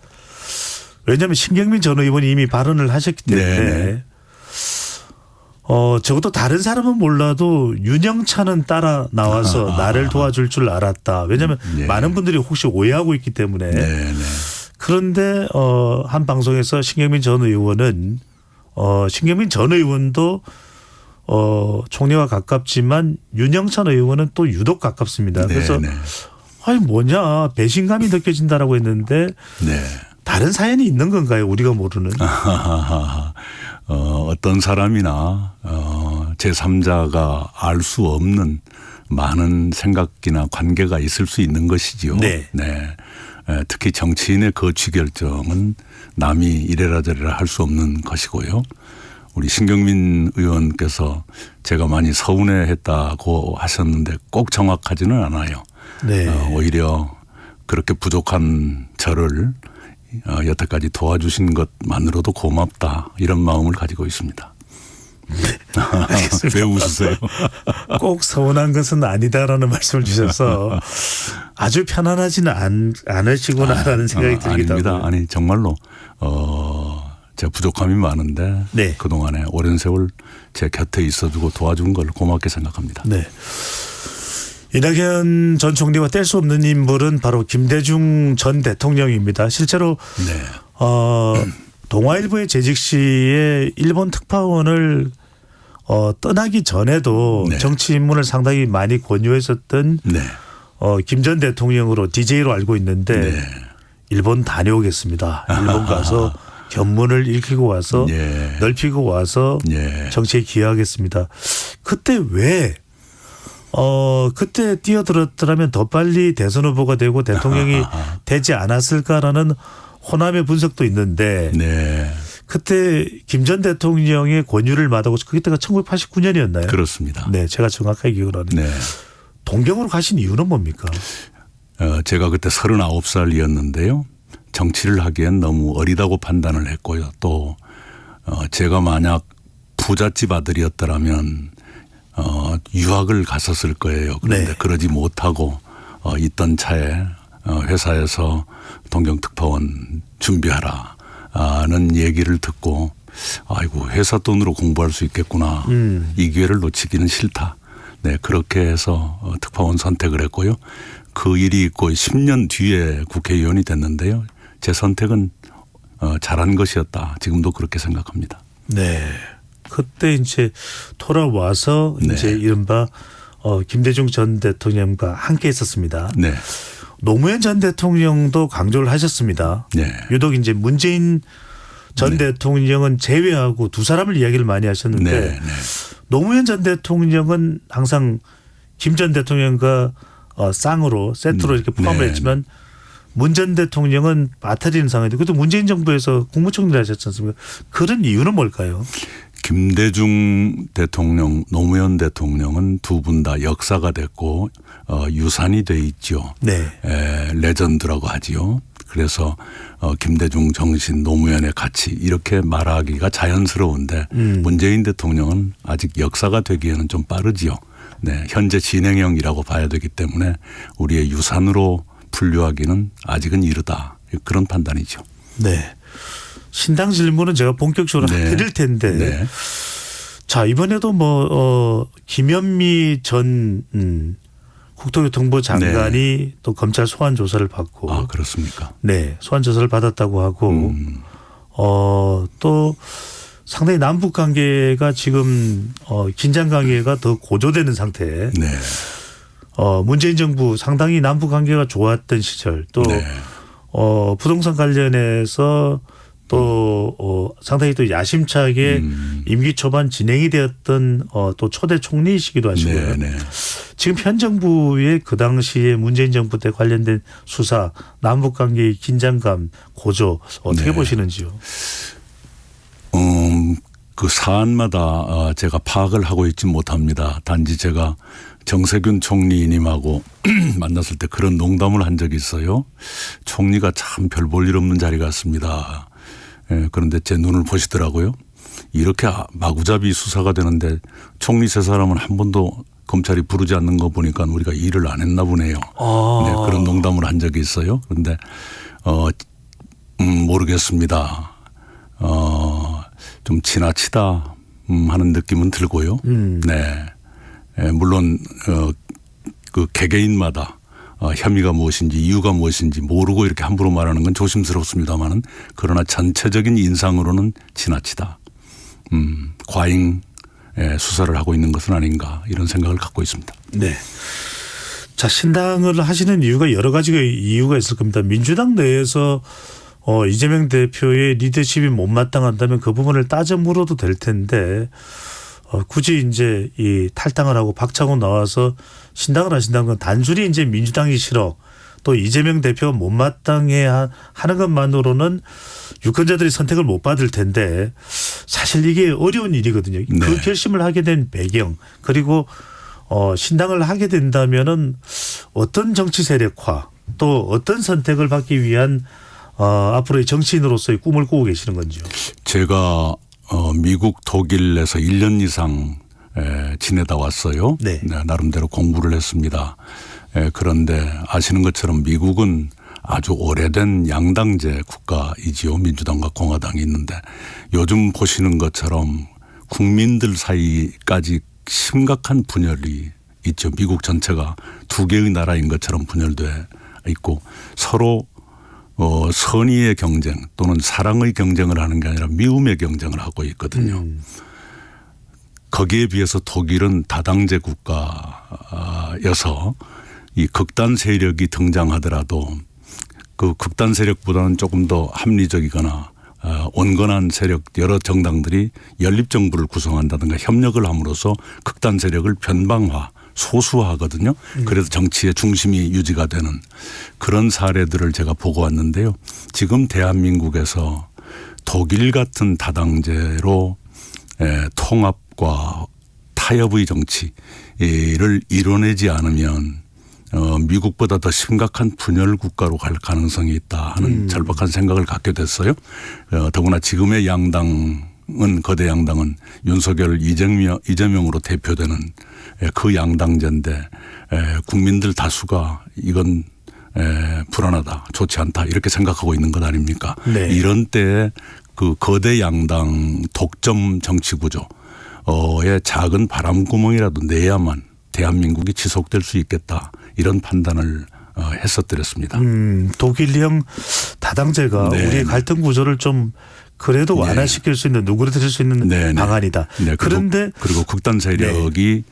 왜냐하면 신경민 전 의원이 이미 발언을 하셨기 때문에 적어도 다른 사람은 몰라도 윤영찬은 따라 나와서 나를 도와줄 줄 알았다. 왜냐하면 많은 분들이 혹시 오해하고 있기 때문에. 그런데 한 방송에서 신경민 전 의원은 신경민 전 의원도 총리와 가깝지만 윤영찬 의원은 또 유독 가깝습니다. 그래서 아니 뭐냐 배신감이 느껴진다라고 했는데 다른 사연이 있는 건가요? 우리가 모르는. 어떤 사람이나 제3자가 알 수 없는 많은 생각이나 관계가 있을 수 있는 것이지요. 특히 정치인의 거취 결정은 남이 이래라 저래라 할 수 없는 것이고요. 우리 신경민 의원께서 제가 많이 서운해했다고 하셨는데 꼭 정확하지는 않아요. 오히려 그렇게 부족한 저를 여태까지 도와주신 것만으로도 고맙다 이런 마음을 가지고 있습니다. 왜 웃으세요? 꼭 서운한 것은 아니다라는 말씀을 주셔서 아주 편안하지는 않으시구나라는 생각이 들기도 아닙니다. 하고요. 아니 정말로 제가 부족함이 많은데 네. 그동안에 오랜 세월 제 곁에 있어주고 도와준 걸 고맙게 생각합니다. 네. 이낙연 전 총리와 뗄 수 없는 인물은 바로 김대중 전 대통령입니다. 실제로 네. 동아일보의 재직 시에 일본 특파원을 떠나기 전에도 네. 정치 입문을 상당히 많이 권유했었던 네. 김 전 대통령으로 DJ로 알고 있는데 네. 일본 다녀오겠습니다. 일본 가서 견문을 읽히고 와서 예. 넓히고 와서 예. 정치에 기여하겠습니다. 그때 왜 그때 뛰어들었더라면 더 빨리 대선 후보가 되고 대통령이 되지 않았을까라는 호남의 분석도 있는데 네. 그때 김 전 대통령의 권유를 받아고 그때가 1989년이었나요? 그렇습니다. 네, 제가 정확하게 기억을 하는데 네. 동경으로 가신 이유는 뭡니까? 제가 그때 39살이었는데요. 정치를 하기엔 너무 어리다고 판단을 했고요. 또 제가 만약 부잣집 아들이었더라면 유학을 갔었을 거예요. 그런데 네. 그러지 못하고 있던 차에 회사에서 동경특파원 준비하라는 얘기를 듣고 아이고 회사 돈으로 공부할 수 있겠구나. 이 기회를 놓치기는 싫다. 네, 그렇게 해서 특파원 선택을 했고요. 그 일이 있고 10년 뒤에 국회의원이 됐는데요. 제 선택은 잘한 것이었다. 지금도 그렇게 생각합니다. 네. 그때 이제 돌아와서 네. 이제 이른바 김대중 전 대통령과 함께 있었습니다. 네. 노무현 전 대통령도 강조를 하셨습니다. 네. 유독 이제 문재인 전 네. 대통령은 제외하고 두 사람을 이야기를 많이 하셨는데 네. 네. 노무현 전 대통령은 항상 김 전 대통령과 쌍으로 세트로 이렇게 포함을 네. 했지만 문 전 대통령은 빠뜨리는 상황인데 그것도 문재인 정부에서 국무총리를 하셨지 않습니까? 그런 이유는 뭘까요? 김대중 대통령, 노무현 대통령은 두 분 다 역사가 됐고 유산이 돼 있죠. 네. 레전드라고 하지요. 그래서 김대중 정신, 노무현의 가치 이렇게 말하기가 자연스러운데 문재인 대통령은 아직 역사가 되기에는 좀 빠르지요. 네, 현재 진행형이라고 봐야 되기 때문에 우리의 유산으로 분류하기는 아직은 이르다. 그런 판단이죠. 네. 신당 질문은 제가 본격적으로 네. 드릴 텐데. 네. 자, 이번에도 김현미 전 국토교통부 장관이 또 검찰 소환 조사를 받고. 아, 그렇습니까? 네. 소환 조사를 받았다고 하고 또 상당히 남북 관계가 지금 긴장 관계가 더 고조되는 상태. 네. 문재인 정부 상당히 남북 관계가 좋았던 시절 또 네. 부동산 관련해서 또 상당히 또 야심차게 임기 초반 진행이 되었던 또 초대 총리이시기도 하시고요. 네, 네. 지금 현 정부의 그 당시에 문재인 정부 때 관련된 수사, 남북 관계의 긴장감, 고조 어떻게 네. 보시는지요? 그 사안마다 제가 파악을 하고 있지 못합니다. 단지 제가 정세균 총리님하고 만났을 때 그런 농담을 한 적이 있어요. 총리가 참 별 볼 일 없는 자리 같습니다. 그런데 제 눈을 보시더라고요. 이렇게 마구잡이 수사가 되는데 총리 세 사람은 한 번도 검찰이 부르지 않는 거 보니까 우리가 일을 안 했나 보네요. 네, 그런 농담을 한 적이 있어요. 그런데 모르겠습니다. 좀 지나치다 하는 느낌은 들고요. 네. 물론 그 개개인마다 혐의가 무엇인지 이유가 무엇인지 모르고 이렇게 함부로 말하는 건 조심스럽습니다만은 그러나 전체적인 인상으로는 지나치다. 과잉 수사를 하고 있는 것은 아닌가 이런 생각을 갖고 있습니다. 네. 자, 신당을 하시는 이유가 여러 가지가 이유가 있을 겁니다. 민주당 내에서 이재명 대표의 리더십이 못마땅한다면 그 부분을 따져 물어도 될 텐데 굳이 이제 이 탈당을 하고 박차고 나와서 신당을 하신다는 건 단순히 이제 민주당이 싫어 또 이재명 대표가 못마땅해 하는 것만으로는 유권자들이 선택을 못 받을 텐데 사실 이게 어려운 일이거든요. 네. 그 결심을 하게 된 배경 그리고 신당을 하게 된다면은 어떤 정치 세력화 또 어떤 선택을 받기 위한 앞으로의 정치인으로서의 꿈을 꾸고 계시는 건지요? 제가 미국, 독일에서 1년 이상 지내다 왔어요. 네. 나름대로 공부를 했습니다. 그런데 아시는 것처럼 미국은 아주 오래된 양당제 국가이지요. 민주당과 공화당이 있는데 요즘 보시는 것처럼 국민들 사이까지 심각한 분열이 있죠. 미국 전체가 두 개의 나라인 것처럼 분열돼 있고 서로 선의의 경쟁 또는 사랑의 경쟁을 하는 게 아니라 미움의 경쟁을 하고 있거든요. 거기에 비해서 독일은 다당제 국가여서 이 극단 세력이 등장하더라도 그 극단 세력보다는 조금 더 합리적이거나 온건한 세력 여러 정당들이 연립정부를 구성한다든가 협력을 함으로써 극단 세력을 변방화 소수화하거든요. 그래서 정치의 중심이 유지가 되는 그런 사례들을 제가 보고 왔는데요. 지금 대한민국에서 독일 같은 다당제로 통합과 타협의 정치를 이뤄내지 않으면 미국보다 더 심각한 분열 국가로 갈 가능성이 있다 하는 절박한 생각을 갖게 됐어요. 더구나 지금의 양당은 거대 양당은 윤석열 이재명으로 대표되는 그 양당제인데 국민들 다수가 이건 불안하다, 좋지 않다 이렇게 생각하고 있는 것 아닙니까? 네. 이런 때에 그 거대 양당 독점 정치 구조의 작은 바람구멍이라도 내야만 대한민국이 지속될 수 있겠다 이런 판단을 했었더랬습니다. 독일형 다당제가 네. 우리의 갈등 구조를 좀 그래도 완화시킬 수 있는 누그러뜨릴 수 있는 방안이다. 네. 그런데 그리고 극단 세력이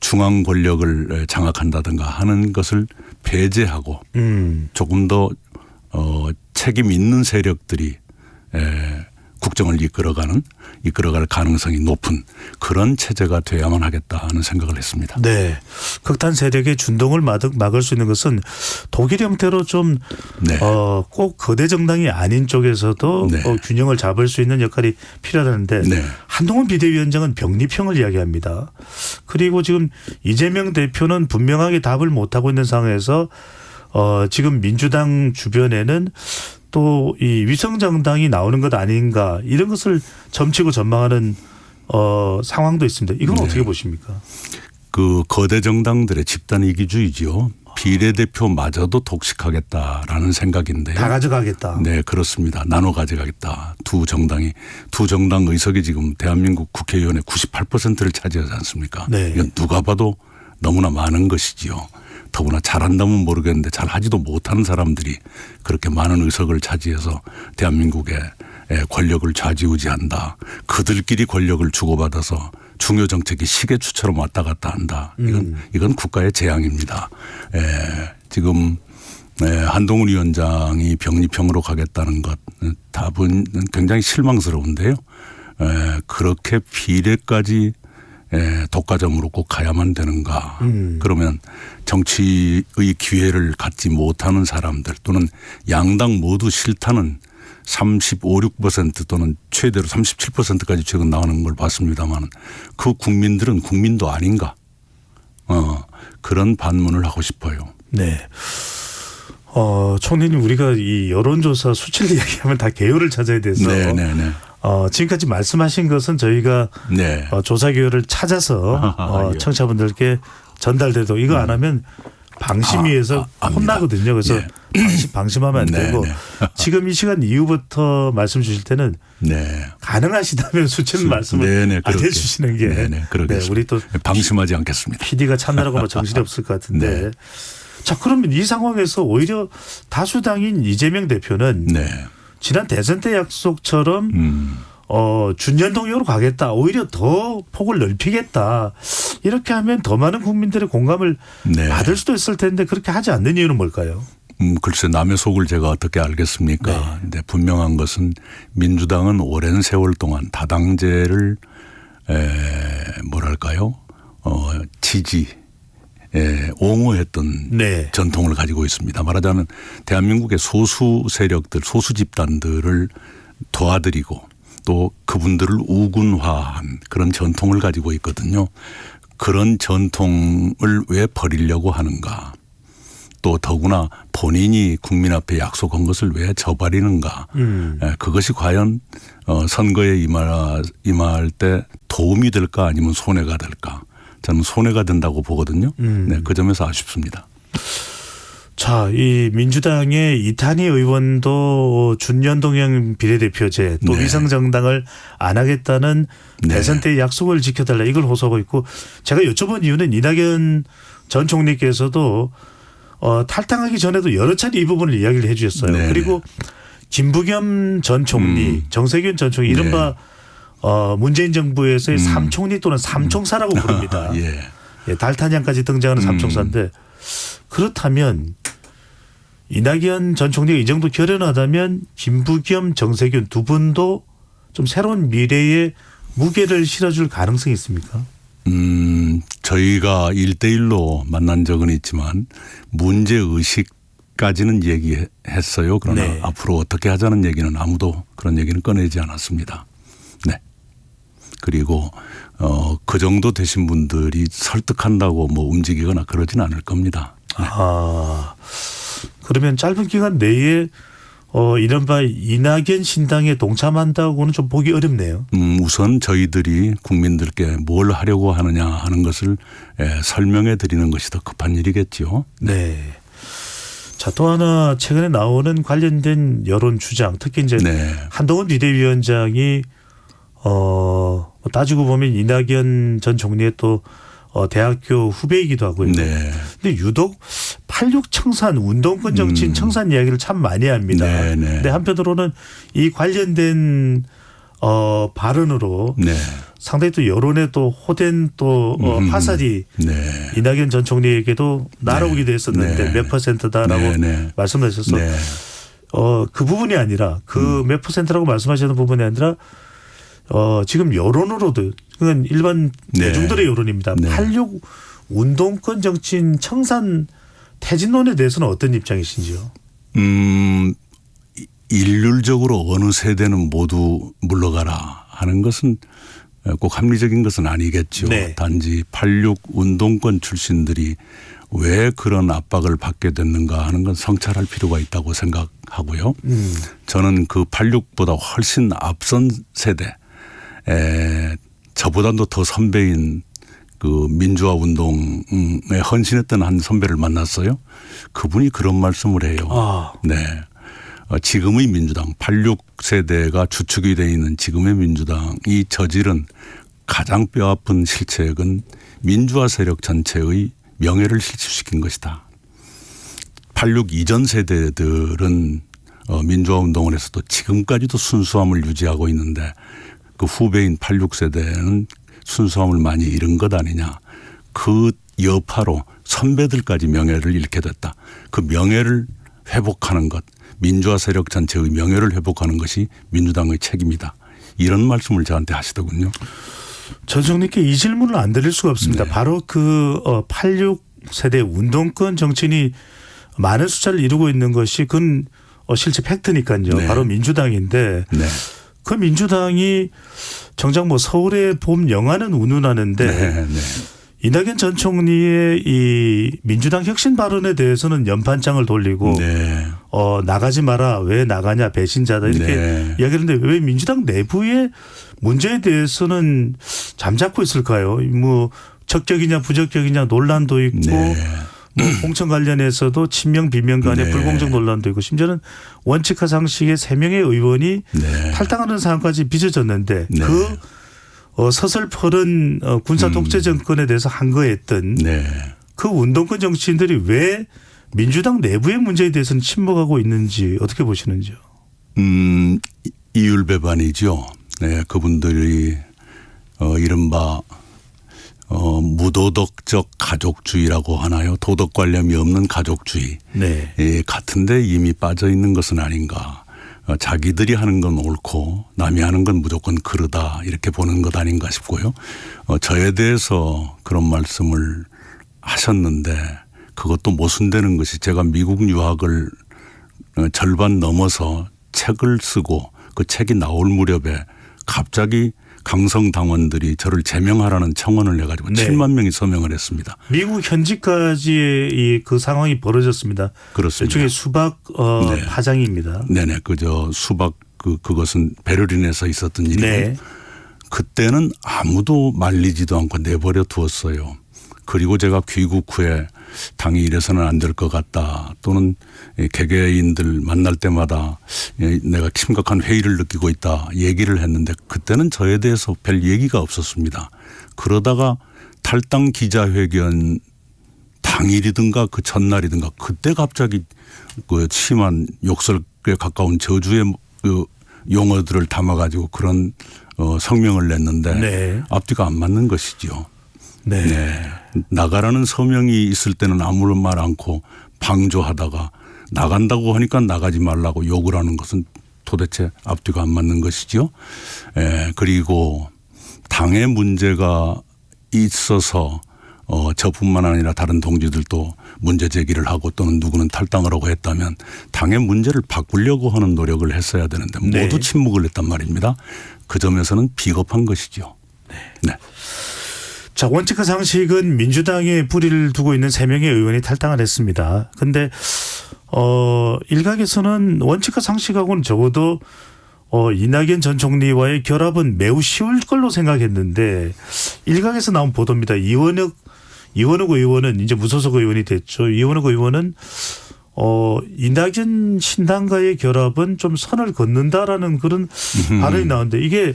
중앙 권력을 장악한다든가 하는 것을 배제하고 조금 더 책임 있는 세력들이 국정을 이끌어갈 가능성이 높은 그런 체제가 돼야만 하겠다 하는 생각을 했습니다. 네. 극단 세력의 준동을 막을 수 있는 것은 독일 형태로 좀 꼭 거대 정당이 아닌 쪽에서도 균형을 잡을 수 있는 역할이 필요하다는데 한동훈 비대위원장은 병립형을 이야기합니다. 그리고 지금 이재명 대표는 분명하게 답을 못하고 있는 상황에서 지금 민주당 주변에는 또 이 위성정당이 나오는 것 아닌가 이런 것을 점치고 전망하는 상황도 있습니다. 이건 어떻게 보십니까? 그 거대 정당들의 집단 이기주의지요. 비례대표마저도 독식하겠다라는 생각인데요. 다 가져가겠다. 네, 그렇습니다. 나눠 가져가겠다. 두 정당 의석이 지금 대한민국 국회의원의 98%를 차지하지 않습니까? 네. 이건 누가 봐도 너무나 많은 것이지요. 더구나 잘한다면 모르겠는데 잘하지도 못하는 사람들이 그렇게 많은 의석을 차지해서 대한민국의 권력을 좌지우지한다. 그들끼리 권력을 주고받아서 중요 정책이 시계추처럼 왔다 갔다 한다. 이건 국가의 재앙입니다. 지금 한동훈 위원장이 병립형으로 가겠다는 것 답은 굉장히 실망스러운데요. 그렇게 비례까지 독과점으로 꼭 가야만 되는가. 그러면 정치의 기회를 갖지 못하는 사람들 또는 양당 모두 싫다는 35, 6% 또는 최대로 37%까지 최근 나오는 걸 봤습니다만 그 국민들은 국민도 아닌가. 그런 반문을 하고 싶어요. 네. 총리님 우리가 이 여론조사 수치를 얘기하면 다 개요를 찾아야 돼서 지금까지 말씀하신 것은 저희가 조사 개요를 찾아서 청취자분들께 전달돼도 이거 안 하면 방심위에서 혼나거든요. 그래서 방심하면 안 되고 지금 이 시간 이후부터 말씀 주실 때는 가능하시다면 수치는 말씀을 안 해주시는 게 우리 또 방심하지 않겠습니다. PD가 참나라고 뭐 정신이 없을 것 같은데 자 그러면 이 상황에서 오히려 다수당인 이재명 대표는 지난 대선 때 약속처럼 준연동형으로 가겠다. 오히려 더 폭을 넓히겠다. 이렇게 하면 더 많은 국민들의 공감을 받을 수도 있을 텐데 그렇게 하지 않는 이유는 뭘까요? 글쎄 남의 속을 제가 어떻게 알겠습니까? 근데 분명한 것은 민주당은 오랜 세월 동안 다당제를 뭐랄까요? 옹호했던 전통을 가지고 있습니다. 말하자면 대한민국의 소수 세력들, 소수 집단들을 도와드리고 또 그분들을 우군화한 그런 전통을 가지고 있거든요. 그런 전통을 왜 버리려고 하는가. 또 더구나 본인이 국민 앞에 약속한 것을 왜 저버리는가. 그것이 과연 선거에 임할 때 도움이 될까 아니면 손해가 될까. 저는 손해가 된다고 보거든요. 네, 그 점에서 아쉽습니다. 자, 이 민주당의 이탄희 의원도 준연동형 비례대표제 또 네. 위성정당을 안 하겠다는 네. 대선 때 약속을 지켜달라 이걸 호소하고 있고 제가 여쭤본 이유는 이낙연 전 총리께서도 탈당하기 전에도 여러 차례 이 부분을 이야기를 해 주셨어요. 네. 그리고 김부겸 전 총리, 정세균 전 총리 이른바 문재인 정부에서의 삼총리 또는 삼총사라고 부릅니다. 예, 달탄양까지 등장하는 삼총사인데 그렇다면 이낙연 전 총리가 이 정도 결연하다면 김부겸, 정세균 두 분도 좀 새로운 미래에 무게를 실어줄 가능성이 있습니까? 저희가 1대1로 만난 적은 있지만 문제의식까지는 얘기했어요. 그러나 네. 앞으로 어떻게 하자는 얘기는 아무도 그런 얘기는 꺼내지 않았습니다. 네. 그리고 그 정도 되신 분들이 설득한다고 뭐 움직이거나 그러진 않을 겁니다. 네. 그러면 짧은 기간 내에 이른바 이낙연 신당에 동참한다고는 좀 보기 어렵네요. 우선 저희들이 국민들께 뭘 하려고 하느냐 하는 것을 설명해 드리는 것이 더 급한 일이겠죠. 네. 자, 또 하나 최근에 나오는 관련된 여론 주장, 특히 이제 한동훈 비대위원장이 따지고 보면 이낙연 전 총리의 또 대학교 후배이기도 하고요. 네. 근데 유독 86 청산 운동권 정치인 청산 이야기를 참 많이 합니다. 네, 네. 근데 한편으로는 이 관련된 발언으로 상당히 또 여론에 또 호된 또 화살이 이낙연 전 총리에게도 날아오기도 했었는데 몇 %다라고 말씀하셔서 그 부분이 아니라 그 몇 %라고 말씀하시는 부분이 아니라 지금 여론으로도 그건 일반 대중들의 여론입니다. 86 운동권 정치인 청산 퇴진론에 대해서는 어떤 입장이신지요? 일률적으로 어느 세대는 모두 물러가라 하는 것은 꼭 합리적인 것은 아니겠죠. 단지 86 운동권 출신들이 왜 그런 압박을 받게 됐는가 하는 건 성찰할 필요가 있다고 생각하고요. 저는 그 86보다 훨씬 앞선 세대 저보다도 더 선배인 그 민주화 운동에 헌신했던 한 선배를 만났어요. 그분이 그런 말씀을 해요. 네. 지금의 민주당 86세대가 주축이 되어 있는 지금의 민주당이 저지른 가장 뼈아픈 실책은 민주화 세력 전체의 명예를 실추시킨 것이다. 86 이전 세대들은 민주화 운동을 해서도 지금까지도 순수함을 유지하고 있는데 그 후배인 86세대는 순수함을 많이 잃은 것 아니냐. 그 여파로 선배들까지 명예를 잃게 됐다. 그 명예를 회복하는 것, 민주화 세력 전체의 명예를 회복하는 것이 민주당의 책임이다. 이런 말씀을 저한테 하시더군요. 전 총리께 이 질문을 안 드릴 수가 없습니다. 바로 그 86세대 운동권 정치인이 많은 숫자를 이루고 있는 것이 그건 실제 팩트니까요. 바로 민주당인데 그 민주당이 정작 뭐 서울의 봄 영화는 운운하는데 이낙연 전 총리의 이 민주당 혁신 발언에 대해서는 연판장을 돌리고 나가지 마라 왜 나가냐 배신자다 이렇게 이야기하는데 왜 민주당 내부의 문제에 대해서는 잠자코 있을까요? 뭐 적격이냐 부적격이냐 논란도 있고 뭐 공천 관련해서도 친명 비명 간의 불공정 논란도 있고 심지어는 원칙화 상식의 3명의 의원이 탈당하는 상황까지 빚어졌는데 그 서슬퍼른 군사 독재 정권에 대해서 한거했던 그 운동권 정치인들이 왜 민주당 내부의 문제에 대해서는 침묵하고 있는지 어떻게 보시는지요? 이율배반이죠. 그분들이 이른바 무도덕적 가족주의라고 하나요? 도덕관념이 없는 가족주의 같은데 이미 빠져 있는 것은 아닌가. 자기들이 하는 건 옳고 남이 하는 건 무조건 그르다 이렇게 보는 것 아닌가 싶고요. 저에 대해서 그런 말씀을 하셨는데 그것도 모순되는 것이 제가 미국 유학을 절반 넘어서 책을 쓰고 그 책이 나올 무렵에 갑자기 강성 당원들이 저를 제명하라는 청원을 해가지고 네. 7만 명이 서명을 했습니다. 미국 현지까지 그 상황이 벌어졌습니다. 그렇습니다. 일종의 수박 네. 파장입니다. 네네. 그저 수박 그것은 베를린에서 있었던 일이고 네. 그때는 아무도 말리지도 않고 내버려 두었어요. 그리고 제가 귀국 후에 당이 이래서는 안 될 것 같다 또는 개개인들 만날 때마다 내가 심각한 회의를 느끼고 있다 얘기를 했는데 그때는 저에 대해서 별 얘기가 없었습니다. 그러다가 탈당 기자회견 당일이든가 그 전날이든가 그때 갑자기 그 심한 욕설에 가까운 저주의 그 용어들을 담아가지고 그런 성명을 냈는데 네. 앞뒤가 안 맞는 것이죠. 네. 네. 나가라는 서명이 있을 때는 아무런 말 않고 방조하다가 나간다고 하니까 나가지 말라고 욕을 하는 것은 도대체 앞뒤가 안 맞는 것이죠. 그리고 당의 문제가 있어서 저뿐만 아니라 다른 동지들도 문제 제기를 하고 또는 누구는 탈당을 하고 했다면 당의 문제를 바꾸려고 하는 노력을 했어야 되는데 네. 모두 침묵을 했단 말입니다. 그 점에서는 비겁한 것이죠. 네. 자, 원칙과 상식은 민주당에 뿌리를 두고 있는 3명의 의원이 탈당을 했습니다. 근데 일각에서는 원칙과 상식하고는 적어도 이낙연 전 총리와의 결합은 매우 쉬울 걸로 생각했는데 일각에서 나온 보도입니다. 이원욱 의원은 이제 무소속 의원이 됐죠. 이원욱 의원은 이낙연 신당과의 결합은 좀 선을 긋는다라는 그런 발언이 나오는데 이게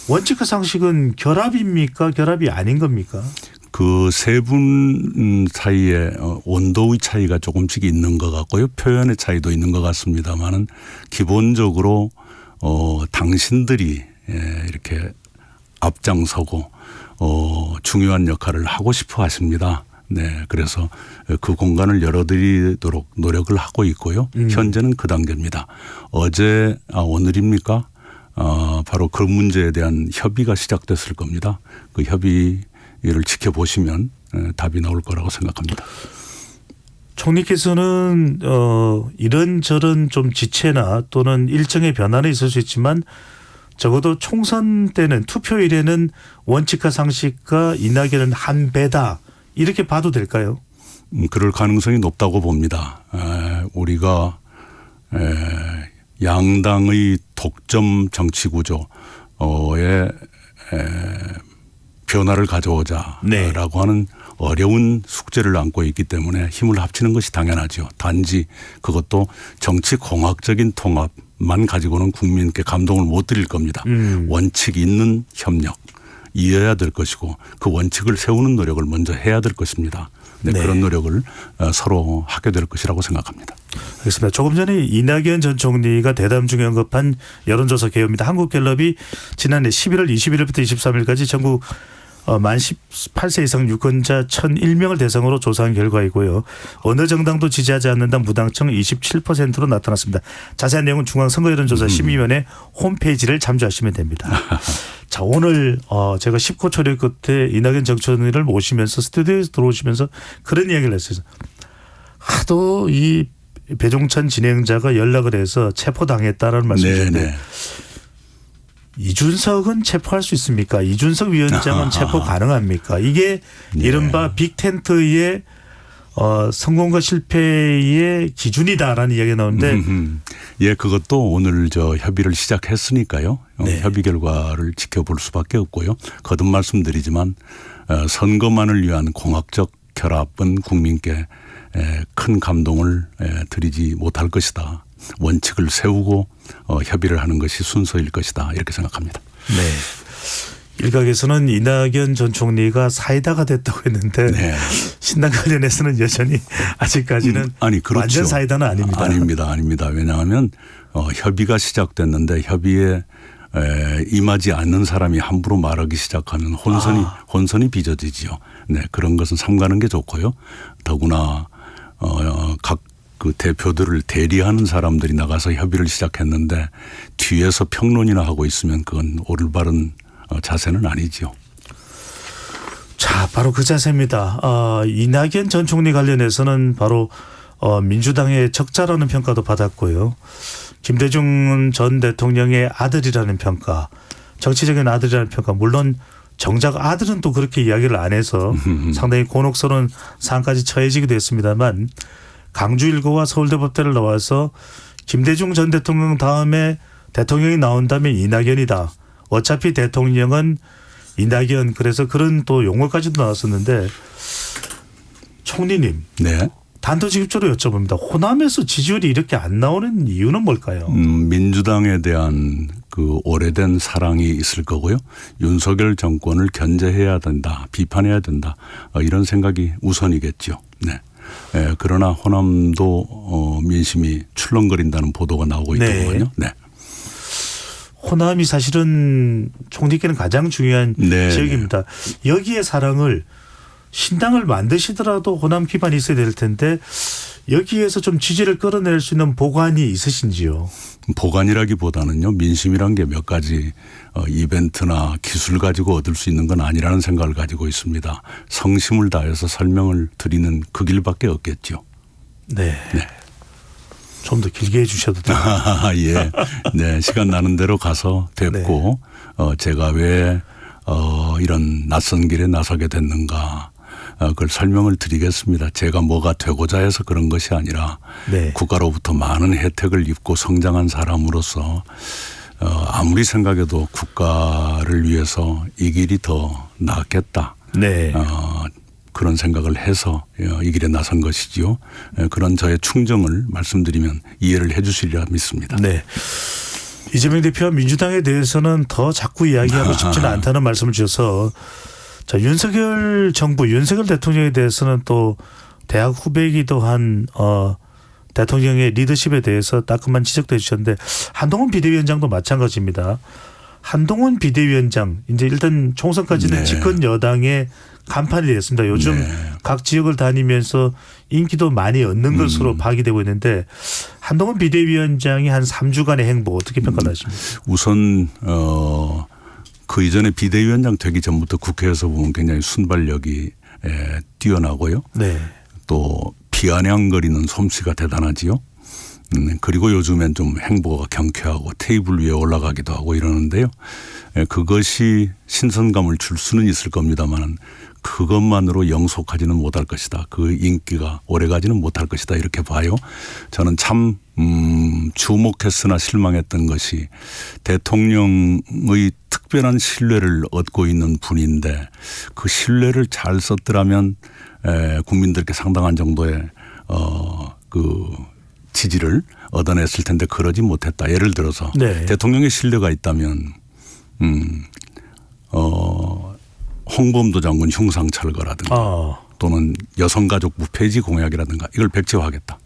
원칙과 상식은 결합입니까? 결합이 아닌 겁니까? 그 세 분 사이에 온도의 차이가 조금씩 있는 것 같고요. 표현의 차이도 있는 것 같습니다만은 기본적으로 당신들이 이렇게 앞장서고 중요한 역할을 하고 싶어 하십니다. 네. 그래서 그 공간을 열어드리도록 노력을 하고 있고요. 현재는 그 단계입니다. 오늘입니까? 바로 그 문제에 대한 협의가 시작됐을 겁니다. 그 협의를 지켜보시면 답이 나올 거라고 생각합니다. 총리께서는 이런저런 좀 지체나 또는 일정의 변화는 있을 수 있지만 적어도 총선 때는 투표일에는 원칙과 상식과 이낙연은 한 배다 이렇게 봐도 될까요? 그럴 가능성이 높다고 봅니다. 우리가 양당의 독점 정치 구조에 변화를 가져오자라고 네. 하는 어려운 숙제를 안고 있기 때문에 힘을 합치는 것이 당연하죠. 단지 그것도 정치 공학적인 통합만 가지고는 국민께 감동을 못 드릴 겁니다. 원칙 있는 협력 이어야 될 것이고 그 원칙을 세우는 노력을 먼저 해야 될 것입니다. 네, 네. 그런 노력을 서로 하게 될 것이라고 생각합니다. 알겠습니다. 조금 전에 이낙연 전 총리가 대담 중에 언급한 여론조사 개요입니다. 한국갤럽이 지난해 11월 21일부터 23일까지 전국 만 18세 이상 유권자 1,001명을 대상으로 조사한 결과이고요. 어느 정당도 지지하지 않는다 무당청 27%로 나타났습니다. 자세한 내용은 중앙선거여론조사 심의위원회 홈페이지를 참조하시면 됩니다. 자, 오늘 제가 10고 초려 끝에 이낙연 전 총리를 모시면서 스튜디오에서 들어오시면서 그런 이야기를 했어요. 하도 이 배종찬 진행자가 연락을 해서 체포당했다라는 말씀이신데 이준석은 체포할 수 있습니까? 이준석 위원장은 체포 가능합니까? 이게 이른바 빅텐트의 성공과 실패의 기준이다라는 이야기가 나오는데 예, 그것도 오늘 협의를 시작했으니까요. 네. 협의 결과를 지켜볼 수밖에 없고요. 거듭 말씀드리지만 선거만을 위한 공학적 결합은 국민께 큰 감동을 드리지 못할 것이다. 원칙을 세우고 협의를 하는 것이 순서일 것이다. 이렇게 생각합니다. 네. 일각에서는 이낙연 전 총리가 사이다가 됐다고 했는데 네. 신당 관련해서는 여전히 아직까지는 그렇죠. 완전 사이다는 아닙니다. 아닙니다. 왜냐하면 협의가 시작됐는데 협의에 임하지 않는 사람이 함부로 말하기 시작하면 혼선이 빚어지지요. 네, 그런 것은 삼가는 게 좋고요. 더구나 각 그 대표들을 대리하는 사람들이 나가서 협의를 시작했는데 뒤에서 평론이나 하고 있으면 그건 올바른 자세는 아니죠. 자, 바로 그 자세입니다. 이낙연 전 총리 관련해서는 바로 민주당의 적자라는 평가도 받았고요. 김대중 전 대통령의 아들이라는 평가. 정치적인 아들이라는 평가, 물론 정작 아들은 또 그렇게 이야기를 안 해서 상당히 곤혹스러운 상황까지 처해지기도 했습니다만 강주 1고와 서울대법대를 나와서 김대중 전 대통령 다음에 대통령이 나온다면 이낙연이다. 어차피 대통령은 이낙연, 그래서 그런 또 용어까지도 나왔었는데 총리님. 네. 단도직입적으로 여쭤봅니다. 호남에서 지지율이 이렇게 안 나오는 이유는 뭘까요? 민주당에 대한 그 오래된 사랑이 있을 거고요. 윤석열 정권을 견제해야 된다, 비판해야 된다, 이런 생각이 우선이겠죠. 네. 그러나 호남도 민심이 출렁거린다는 보도가 나오고 있더군요. 네. 호남이 사실은 총리께는 가장 중요한 지역입니다. 여기에 사랑을 신당을 만드시더라도 호남 기반이 있어야 될 텐데 여기에서 좀 지지를 끌어낼 수 있는 보관이 있으신지요? 보관이라기보다는요. 민심이란 게 몇 가지 이벤트나 기술 가지고 얻을 수 있는 건 아니라는 생각을 가지고 있습니다. 성심을 다해서 설명을 드리는 그 길밖에 없겠죠. 네. 좀 더 길게 해 주셔도 됩니다. 예. 네. 시간 나는 대로 가서 뵙고 제가 왜 이런 낯선 길에 나서게 됐는가. 그걸 설명을 드리겠습니다. 제가 뭐가 되고자 해서 그런 것이 아니라 국가로부터 많은 혜택을 입고 성장한 사람으로서 아무리 생각해도 국가를 위해서 이 길이 더 낫겠다. 그런 생각을 해서 이 길에 나선 것이지요. 그런 저의 충정을 말씀드리면 이해를 해 주시리라 믿습니다. 네. 이재명 대표와 민주당에 대해서는 더 자꾸 이야기하고 싶지는 않다는 말씀을 주셔서 자, 윤석열 정부, 윤석열 대통령에 대해서는 또 대학 후배이기도 한 대통령의 리더십에 대해서 따끔한 지적도 해주셨는데 한동훈 비대위원장도 마찬가지입니다. 한동훈 비대위원장 이제 일단 총선까지는 집권 여당의 간판이 됐습니다. 요즘 각 지역을 다니면서 인기도 많이 얻는 것으로 파악이 되고 있는데 한동훈 비대위원장이 한 3주간의 행보 어떻게 평가하십니까? 우선 그 이전에 비대위원장 되기 전부터 국회에서 보면 굉장히 순발력이 뛰어나고요. 또 비아냥거리는 솜씨가 대단하지요. 그리고 요즘엔 좀 행보가 경쾌하고 테이블 위에 올라가기도 하고 이러는데요. 그것이 신선감을 줄 수는 있을 겁니다만 그것만으로 영속하지는 못할 것이다. 그 인기가 오래가지는 못할 것이다. 이렇게 봐요. 저는 참 주목했으나 실망했던 것이 대통령의 특별한 신뢰를 얻고 있는 분인데 그 신뢰를 잘 썼더라면 국민들께 상당한 정도의 그 지지를 얻어냈을 텐데 그러지 못했다. 예를 들어서 대통령의 신뢰가 있다면 홍범도 장군 흉상 철거라든가 또는 여성가족부 폐지 공약이라든가 이걸 백지화하겠다.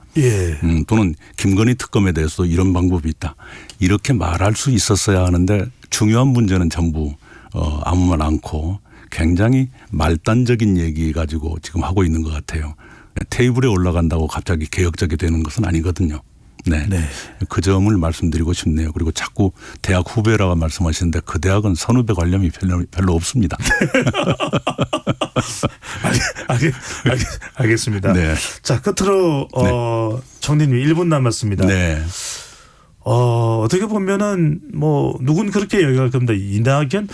또는 김건희 특검에 대해서도 이런 방법이 있다. 이렇게 말할 수 있었어야 하는데 중요한 문제는 전부 아무 말 않고 굉장히 말단적인 얘기 가지고 지금 하고 있는 것 같아요. 테이블에 올라간다고 갑자기 개혁적이 되는 것은 아니거든요. 그 점을 말씀드리고 싶네요. 그리고 자꾸 대학 후배라고 말씀하시는데 그 대학은 선후배 관련이 별로 없습니다. 알겠습니다. 자, 끝으로 총리님 1분 남았습니다. 어떻게 보면은 뭐 누군 그렇게 얘기할 겁니다. 이낙연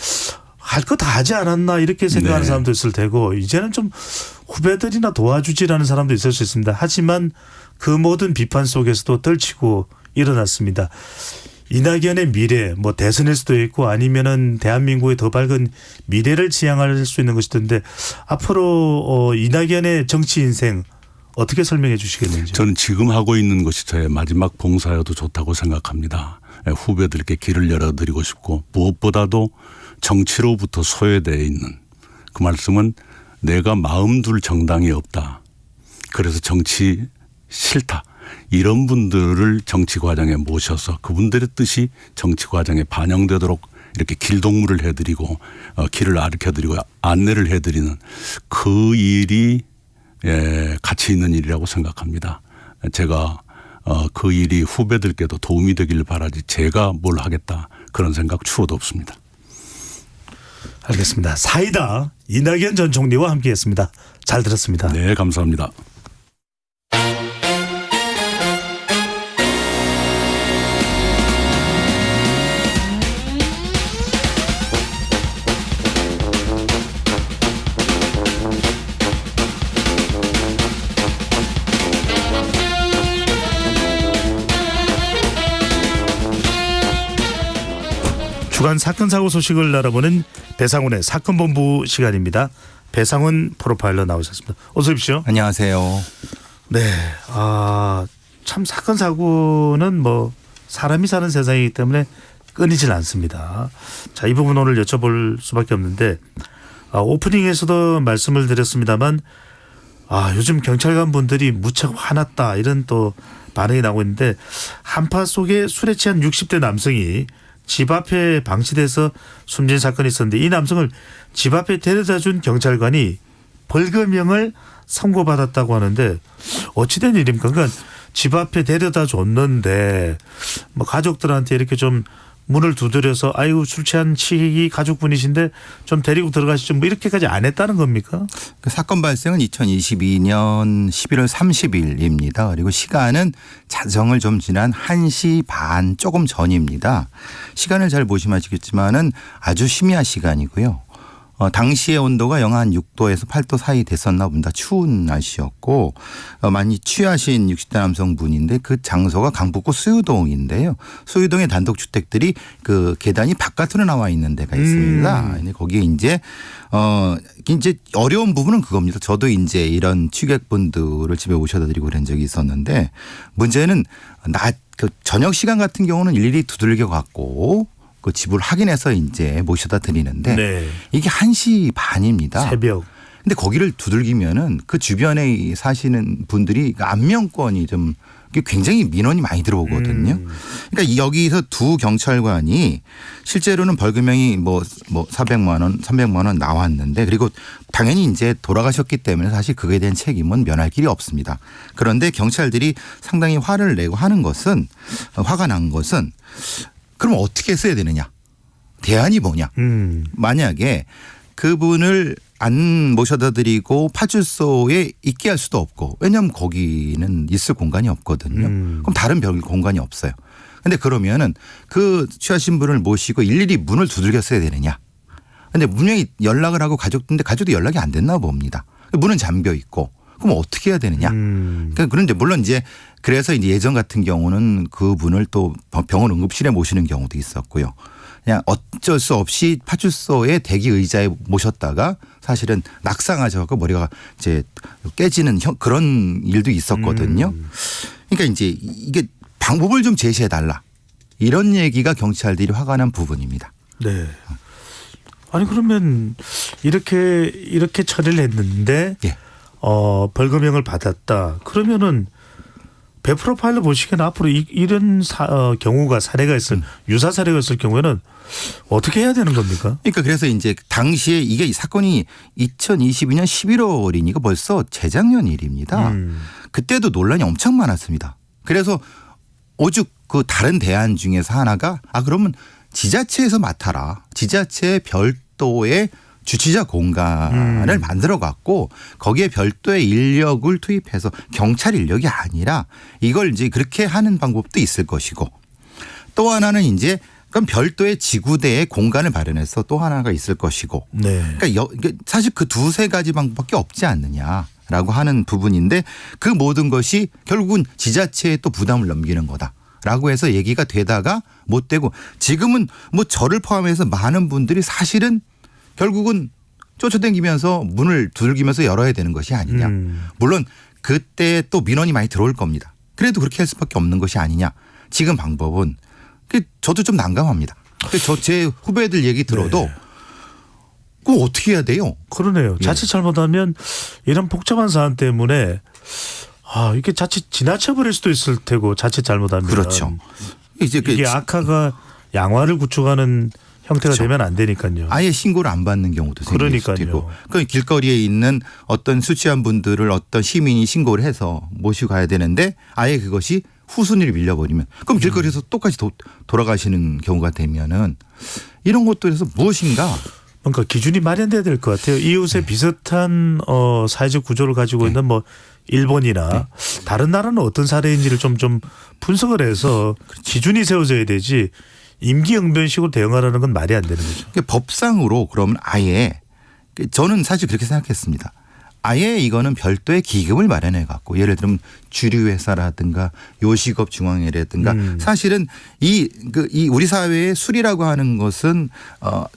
할 거 다 하지 않았나 이렇게 생각하는 사람도 있을 테고 이제는 좀 후배들이나 도와주지라는 사람도 있을 수 있습니다. 하지만 그 모든 비판 속에서도 떨치고 일어났습니다. 이낙연의 미래, 뭐 대선일 수도 있고 아니면은 대한민국의 더 밝은 미래를 지향할 수 있는 것이던데 앞으로 이낙연의 정치 인생 어떻게 설명해 주시겠는지. 저는 지금 하고 있는 것이 저의 마지막 봉사여도 좋다고 생각합니다. 후배들께 길을 열어드리고 싶고 무엇보다도 정치로부터 소외되어 있는 그 말씀은 내가 마음 둘 정당이 없다. 그래서 정치 싫다. 이런 분들을 정치 과정에 모셔서 그분들의 뜻이 정치 과정에 반영되도록 이렇게 길동무를 해드리고 길을 가르쳐드리고 안내를 해드리는 그 일이 가치 있는 일이라고 생각합니다. 제가 그 일이 후배들께도 도움이 되길 바라지 제가 뭘 하겠다 그런 생각 추호도 없습니다. 알겠습니다. 사이다 이낙연 전 총리와 함께했습니다. 잘 들었습니다. 네, 감사합니다. 주간 사건 사고 소식을 알아보는 배상훈의 사건본부 시간입니다. 배상훈 프로파일러 나오셨습니다. 어서 오십시오. 안녕하세요. 네, 참 사건 사고는 뭐 사람이 사는 세상이기 때문에 끊이질 않습니다. 자, 이 부분 오늘 여쭤볼 수밖에 없는데 오프닝에서도 말씀을 드렸습니다만 요즘 경찰관 분들이 무척 화났다 이런 또 반응이 나오고 있는데 한파 속에 술에 취한 60대 남성이 집 앞에 방치돼서 숨진 사건이 있었는데 이 남성을 집 앞에 데려다준 경찰관이 벌금형을 선고받았다고 하는데 어찌된 일입니까? 그러니까 집 앞에 데려다 줬는데 뭐 가족들한테 이렇게 좀 문을 두드려서 아이고 술 취한 치기 가족분이신데 좀 데리고 들어가시죠. 뭐 이렇게까지 안 했다는 겁니까? 그 사건 발생은 2022년 11월 30일입니다. 그리고 시간은 자정을 좀 지난 1시 반 조금 전입니다. 시간을 잘 보시면 아시겠지만은 아주 심야 시간이고요. 당시의 온도가 영하 한 6도에서 8도 사이 됐었나 봅니다. 추운 날씨였고 많이 취하신 60대 남성분인데 그 장소가 강북구 수유동인데요. 수유동의 단독주택들이 그 계단이 바깥으로 나와 있는 데가 있습니다. 거기에 이제 어려운 부분은 그겁니다. 저도 이제 이런 취객분들을 집에 모셔다 드리고 그런 적이 있었는데 문제는 그 저녁 시간 같은 경우는 일일이 두들겨 갖고 그 집을 확인해서 이제 모셔다 드리는데 네. 이게 1시 반입니다. 새벽. 근데 거기를 두들기면은 그 주변에 사시는 분들이 안면권이 좀 굉장히 민원이 많이 들어오거든요. 그러니까 여기서 두 경찰관이 실제로는 벌금형이 뭐 400만 원, 300만 원 나왔는데 그리고 당연히 이제 돌아가셨기 때문에 사실 그거에 대한 책임은 면할 길이 없습니다. 그런데 경찰들이 상당히 화를 내고 하는 것은 화가 난 것은 그럼 어떻게 써야 되느냐? 대안이 뭐냐? 만약에 그분을 안 모셔다 드리고 파출소에 있게 할 수도 없고 왜냐하면 거기는 있을 공간이 없거든요. 그럼 다른 별 공간이 없어요. 그런데 그러면은 그 취하신 분을 모시고 일일이 문을 두들겨 써야 되느냐? 그런데 분명히 연락을 하고 가족들인데 가족도 연락이 안 됐나 봅니다. 문은 잠겨 있고 그럼 어떻게 해야 되느냐? 그러니까 그런데 물론 이제 그래서 이제 예전 같은 경우는 그분을 또 병원 응급실에 모시는 경우도 있었고요. 그냥 어쩔 수 없이 파출소에 대기 의자에 모셨다가 사실은 낙상하셔서 머리가 이제 깨지는 그런 일도 있었거든요. 그러니까 이제 이게 방법을 좀 제시해 달라. 이런 얘기가 경찰들이 화가 난 부분입니다. 네. 아니 그러면 이렇게 처리를 했는데 예. 벌금형을 받았다. 그러면은 배 프로파일러 보시기에는 앞으로 이런 경우가 사례가 있을 유사 사례가 있을 경우에는 어떻게 해야 되는 겁니까? 그러니까 그래서 이제 당시에 이게 이 사건이 2022년 11월이니까 벌써 재작년 일입니다. 그때도 논란이 엄청 많았습니다. 그래서 오죽 그 다른 대안 중에서 하나가 그러면 지자체에서 맡아라. 지자체의 별도의 주치자 공간을 만들어 갖고 거기에 별도의 인력을 투입해서 경찰 인력이 아니라 이걸 이제 그렇게 하는 방법도 있을 것이고 또 하나는 이제 그럼 별도의 지구대의 공간을 마련해서 또 하나가 있을 것이고 네. 그러니까 사실 그 두세 가지 방법밖에 없지 않느냐라고 하는 부분인데 그 모든 것이 결국은 지자체에 또 부담을 넘기는 거다라고 해서 얘기가 되다가 못 되고 지금은 뭐 저를 포함해서 많은 분들이 사실은 결국은 쫓아다니면서 문을 두들기면서 열어야 되는 것이 아니냐. 물론 그때 또 민원이 많이 들어올 겁니다. 그래도 그렇게 할 수밖에 없는 것이 아니냐. 지금 방법은 저도 좀 난감합니다. 제 후배들 얘기 들어도 네. 그거 어떻게 해야 돼요? 그러네요. 자칫 잘못하면 이런 복잡한 사안 때문에 이게 자칫 지나쳐 버릴 수도 있을 테고 자칫 잘못하면 그렇죠. 이게 악화가 양화를 구축하는 형태가 되면 안 되니까요. 아예 신고를 안 받는 경우도 생길 수도 있고. 그러니까 길거리에 있는 어떤 술 취한 분들을 어떤 시민이 신고를 해서 모시고 가야 되는데 아예 그것이 후순위를 밀려버리면 그럼 길거리에서 똑같이 돌아가시는 경우가 되면은 이런 것들에서 무엇인가 뭔가 기준이 마련돼야 될 것 같아요. 이웃에 비슷한 사회적 구조를 가지고 있는 뭐 일본이나 다른 나라는 어떤 사례인지를 좀 분석을 해서 기준이 세워져야 되지 임기응변식으로 대응하라는 건 말이 안 되는 거죠. 법상으로 그러면 아예 저는 사실 그렇게 생각했습니다. 아예 이거는 별도의 기금을 마련해 갖고 예를 들면 주류회사라든가 요식업 중앙회라든가 사실은 이 우리 사회의 술이라고 하는 것은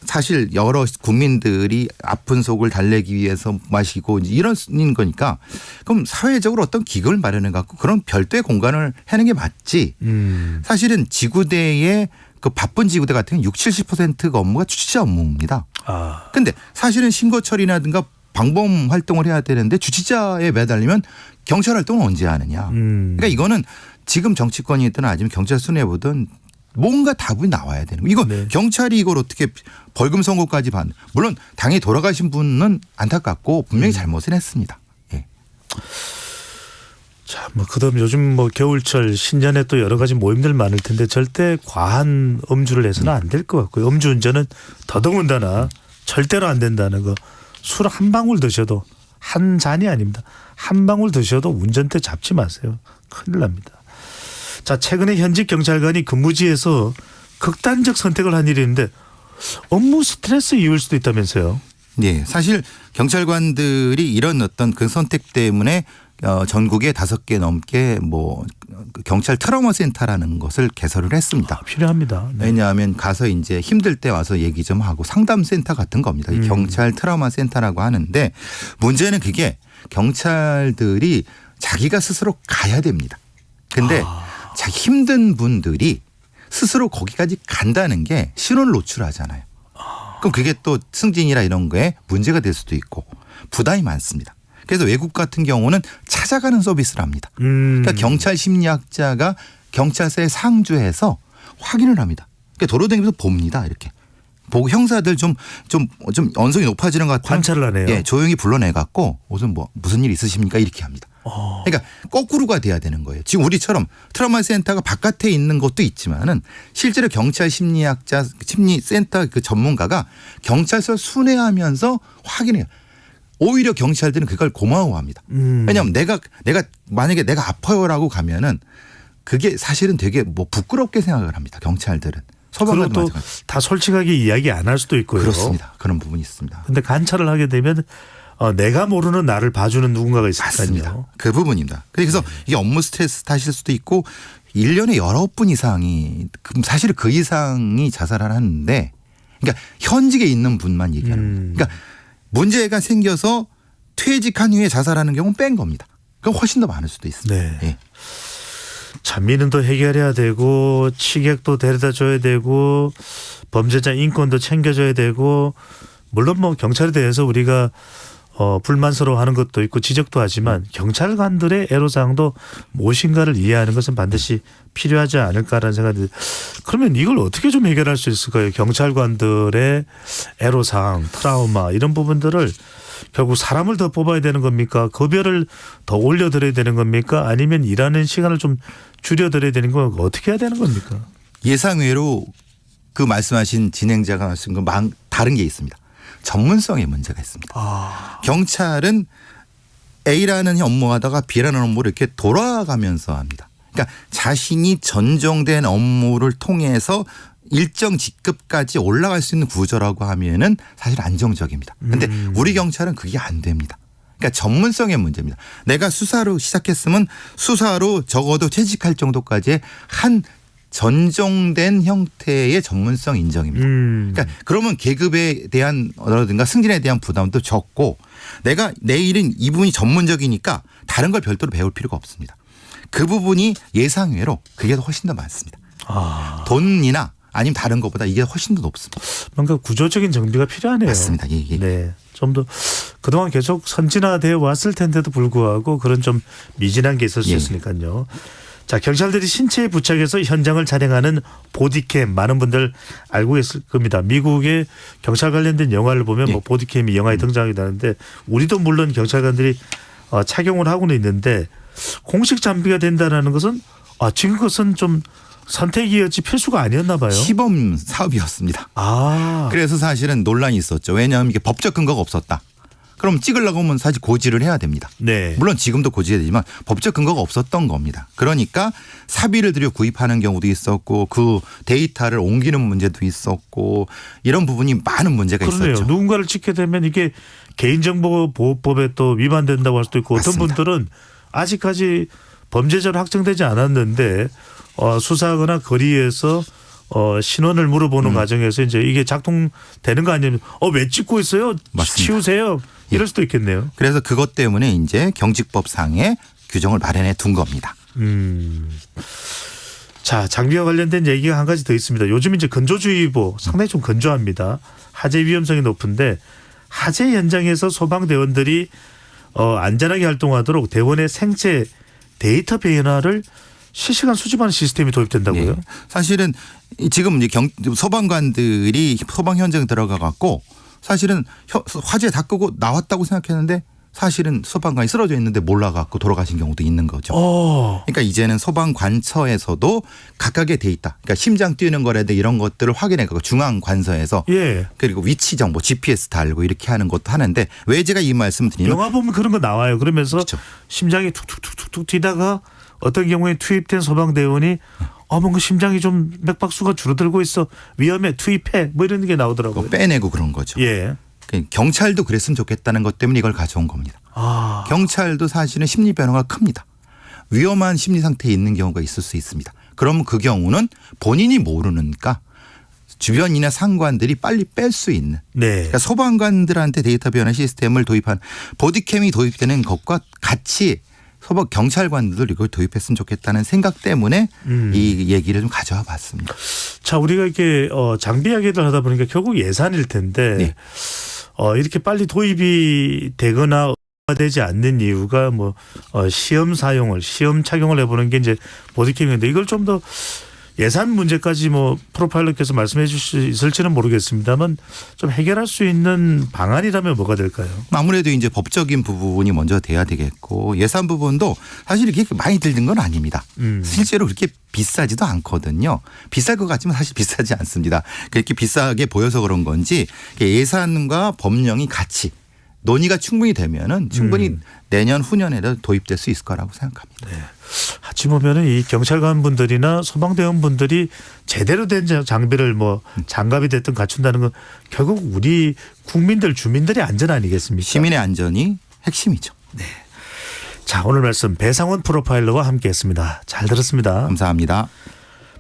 사실 여러 국민들이 아픈 속을 달래기 위해서 마시고 이런 거니까 그럼 사회적으로 어떤 기금을 마련해 갖고 그런 별도의 공간을 하는 게 맞지. 사실은 지구대의 그 바쁜 지구대 같은 경우는 60, 70%가 업무가 주치자 업무입니다. 근데 사실은 신고 처리라든가 방범 활동을 해야 되는데 주치자에 매달리면 경찰 활동은 언제 하느냐. 그러니까 이거는 지금 정치권이든 아니면 경찰 수뇌부든 뭔가 답이 나와야 되는 거예요. 이거 경찰이 이걸 어떻게 벌금 선고까지 받는. 물론 당연히 돌아가신 분은 안타깝고 분명히 잘못을 했습니다. 예. 자, 뭐 그다음 요즘 뭐 겨울철 신년에 또 여러 가지 모임들 많을 텐데 절대 과한 음주를 해서는 안 될 것 같고요. 음주운전은 더더군다나 절대로 안 된다는 거. 술 한 방울 드셔도 한 잔이 아닙니다. 한 방울 드셔도 운전대 잡지 마세요. 큰일 납니다. 자, 최근에 현직 경찰관이 근무지에서 극단적 선택을 한 일이 있는데 업무 스트레스 이유일 수도 있다면서요. 네, 사실 경찰관들이 이런 어떤 그 선택 때문에 전국에 5개 넘게 뭐 경찰 트라우마 센터라는 것을 개설을 했습니다. 필요합니다. 네. 왜냐하면 가서 이제 힘들 때 와서 얘기 좀 하고 상담 센터 같은 겁니다. 이 경찰 트라우마 센터라고 하는데 문제는 그게 경찰들이 자기가 스스로 가야 됩니다. 근데 자기 힘든 분들이 스스로 거기까지 간다는 게 신호를 노출하잖아요. 그럼 그게 또 승진이나 이런 거에 문제가 될 수도 있고 부담이 많습니다. 그래서 외국 같은 경우는 찾아가는 서비스를 합니다. 그러니까 경찰 심리학자가 경찰서에 상주해서 확인을 합니다. 그러니까 도로 다니면서 봅니다. 이렇게. 보고 형사들 좀 언성이 높아지는 것 같아요. 관찰을 하네요. 예, 조용히 불러내 갖고 무슨 일 있으십니까? 이렇게 합니다. 그러니까 거꾸로가 돼야 되는 거예요. 지금 우리처럼 트라우마 센터가 바깥에 있는 것도 있지만은 실제로 경찰 심리학자 심리센터 그 전문가가 경찰서 순회하면서 확인해요. 오히려 경찰들은 그걸 고마워합니다. 왜냐하면 내가 만약에 내가 아파요라고 가면은 그게 사실은 되게 뭐 부끄럽게 생각을 합니다. 경찰들은. 그리고 또 다 솔직하게 이야기 안 할 수도 있고요. 그렇습니다. 그런 부분이 있습니다. 그런데 관찰을 하게 되면 내가 모르는 나를 봐주는 누군가가 있을 맞습니다. 거아요. 그 부분입니다. 그래서 이게 업무 스트레스 탓일 수도 있고 1년에 여러 분 이상이 사실 그 이상이 자살을 하는데 그러니까 현직에 있는 분만 얘기하는 겁니다. 그러니까 문제가 생겨서 퇴직한 후에 자살하는 경우는 뺀 겁니다. 그럼 훨씬 더 많을 수도 있습니다. 네. 예. 잔민은도 해결해야 되고 취객도 데려다 줘야 되고 범죄자 인권도 챙겨줘야 되고 물론 뭐 경찰에 대해서 우리가 불만스러워하는 것도 있고 지적도 하지만 경찰관들의 애로사항도 무엇인가를 이해하는 것은 반드시 필요하지 않을까라는 생각이 듭니다. 그러면 이걸 어떻게 좀 해결할 수 있을까요? 경찰관들의 애로사항, 트라우마 이런 부분들을 결국 사람을 더 뽑아야 되는 겁니까? 급여를 더 올려드려야 되는 겁니까? 아니면 일하는 시간을 좀 줄여드려야 되는 건 어떻게 해야 되는 겁니까? 예상외로 그 말씀하신 진행자가 말씀한 건 다른 게 있습니다. 전문성의 문제가 있습니다. 경찰은 A라는 업무하다가 B라는 업무를 이렇게 돌아가면서 합니다. 그러니까 자신이 전정된 업무를 통해서 일정 직급까지 올라갈 수 있는 구조라고 하면은 사실 안정적입니다. 그런데 우리 경찰은 그게 안 됩니다. 그러니까 전문성의 문제입니다. 내가 수사로 시작했으면 수사로 적어도 퇴직할 정도까지의 한 전정된 형태의 전문성 인정입니다. 그러니까 그러면 계급에 대한 라든가 승진에 대한 부담도 적고 내가 내 일은 이분이 전문적이니까 다른 걸 별도로 배울 필요가 없습니다. 그 부분이 예상외로 그게 훨씬 더 많습니다. 돈이나 아니면 다른 것보다 이게 훨씬 더 높습니다. 뭔가 구조적인 정비가 필요하네요. 맞습니다. 예. 네. 좀 더 그동안 계속 선진화되어 왔을 텐데도 불구하고 그런 좀 미진한 게 있을 수 있으니까요. 자, 경찰들이 신체에 부착해서 현장을 촬영하는 보디캠 많은 분들 알고 계실 겁니다. 미국의 경찰 관련된 영화를 보면 뭐 보디캠이 영화에 등장하기도 하는데 우리도 물론 경찰관들이 착용을 하고는 있는데 공식 장비가 된다는 것은 지금 것은 좀 선택이었지 필수가 아니었나 봐요. 시범 사업이었습니다. 그래서 사실은 논란이 있었죠. 왜냐하면 이게 법적 근거가 없었다. 그럼 찍으려고 하면 사실 고지를 해야 됩니다. 네. 물론 지금도 고지해야 되지만 법적 근거가 없었던 겁니다. 그러니까 사비를 들여 구입하는 경우도 있었고 그 데이터를 옮기는 문제도 있었고 이런 부분이 많은 문제가 그러네요. 있었죠. 누군가를 찍게 되면 이게 개인정보보호법에 또 위반된다고 할 수도 있고 맞습니다. 어떤 분들은 아직까지 범죄자로 확정되지 않았는데 수사하거나 거리에서 신원을 물어보는 과정에서 이제 이게 작동되는 거 아니면 왜 찍고 있어요? 맞습니다. 치우세요. 이럴 수도 있겠네요. 그래서 그것 때문에 이제 경직법상의 규정을 마련해 둔 겁니다. 자, 장비와 관련된 얘기가 한 가지 더 있습니다. 요즘 이제 건조주의보 상당히 좀 건조합니다. 화재 위험성이 높은데 화재 현장에서 소방대원들이 안전하게 활동하도록 대원의 생체 데이터 변화를 실시간 수집하는 시스템이 도입된다고요? 네. 사실은 지금 이제 소방관들이 소방 현장에 들어가 갖고 사실은 화재 다 끄고 나왔다고 생각했는데 사실은 소방관이 쓰러져 있는데 몰라갖고 돌아가신 경우도 있는 거죠. 그러니까 이제는 소방관처에서도 각각의 데이터, 그러니까 심장 뛰는 거라든지 이런 것들을 확인해갖고 중앙관서에서 그리고 위치 정보, GPS 달고 이렇게 하는 것도 하는데 왜 제가 이 말씀을 드리냐면 영화 보면 그런 거 나와요. 그러면서 그렇죠. 심장이 툭툭툭툭 뛰다가 어떤 경우에 투입된 소방대원이 뭔가 심장이 좀 맥박수가 줄어들고 있어 위험해 투입해 뭐 이런 게 나오더라고요. 빼내고 그런 거죠. 예. 경찰도 그랬으면 좋겠다는 것 때문에 이걸 가져온 겁니다. 경찰도 사실은 심리 변화가 큽니다. 위험한 심리 상태에 있는 경우가 있을 수 있습니다. 그럼 그 경우는 본인이 모르니까 주변이나 상관들이 빨리 뺄 수 있는. 그러니까 소방관들한테 데이터 변화 시스템을 도입한 보디캠이 도입되는 것과 같이 소방 경찰관들도 이걸 도입했으면 좋겠다는 생각 때문에 이 얘기를 좀 가져와 봤습니다. 자, 우리가 이렇게 장비 이야기를 하다 보니까 결국 예산일 텐데 이렇게 빨리 도입이 되거나 되지 않는 이유가 뭐 시험 착용을 해보는 게 이제 보디캠인데 이걸 좀 더 예산 문제까지 뭐 프로파일러께서 말씀해 주실 수 있을지는 모르겠습니다만 좀 해결할 수 있는 방안이라면 뭐가 될까요? 아무래도 이제 법적인 부분이 먼저 돼야 되겠고 예산 부분도 사실 이렇게 많이 들는 건 아닙니다. 실제로 그렇게 비싸지도 않거든요. 비쌀 것 같지만 사실 비싸지 않습니다. 그렇게 비싸게 보여서 그런 건지 예산과 법령이 같이 논의가 충분히 되면은 충분히 내년 후년에도 도입될 수 있을 거라고 생각합니다. 네. 하지 보면은 이 경찰관 분들이나 소방대원 분들이 제대로 된 장비를 뭐 장갑이 됐든 갖춘다는 건 결국 우리 국민들 주민들의 안전 아니겠습니까? 시민의 안전이 핵심이죠. 네. 자, 오늘 말씀 배상원 프로파일러와 함께했습니다. 잘 들었습니다. 감사합니다.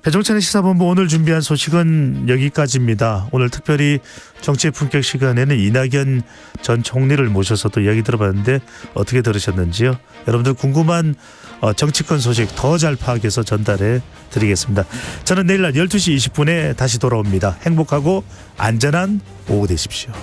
배종찬의 시사본부 오늘 준비한 소식은 여기까지입니다. 오늘 특별히 정치의 품격 시간에는 이낙연 전 총리를 모셔서 또 이야기 들어봤는데 어떻게 들으셨는지요? 여러분들 궁금한 정치권 소식 더 잘 파악해서 전달해 드리겠습니다. 저는 내일 낮 12시 20분에 다시 돌아옵니다. 행복하고 안전한 오후 되십시오.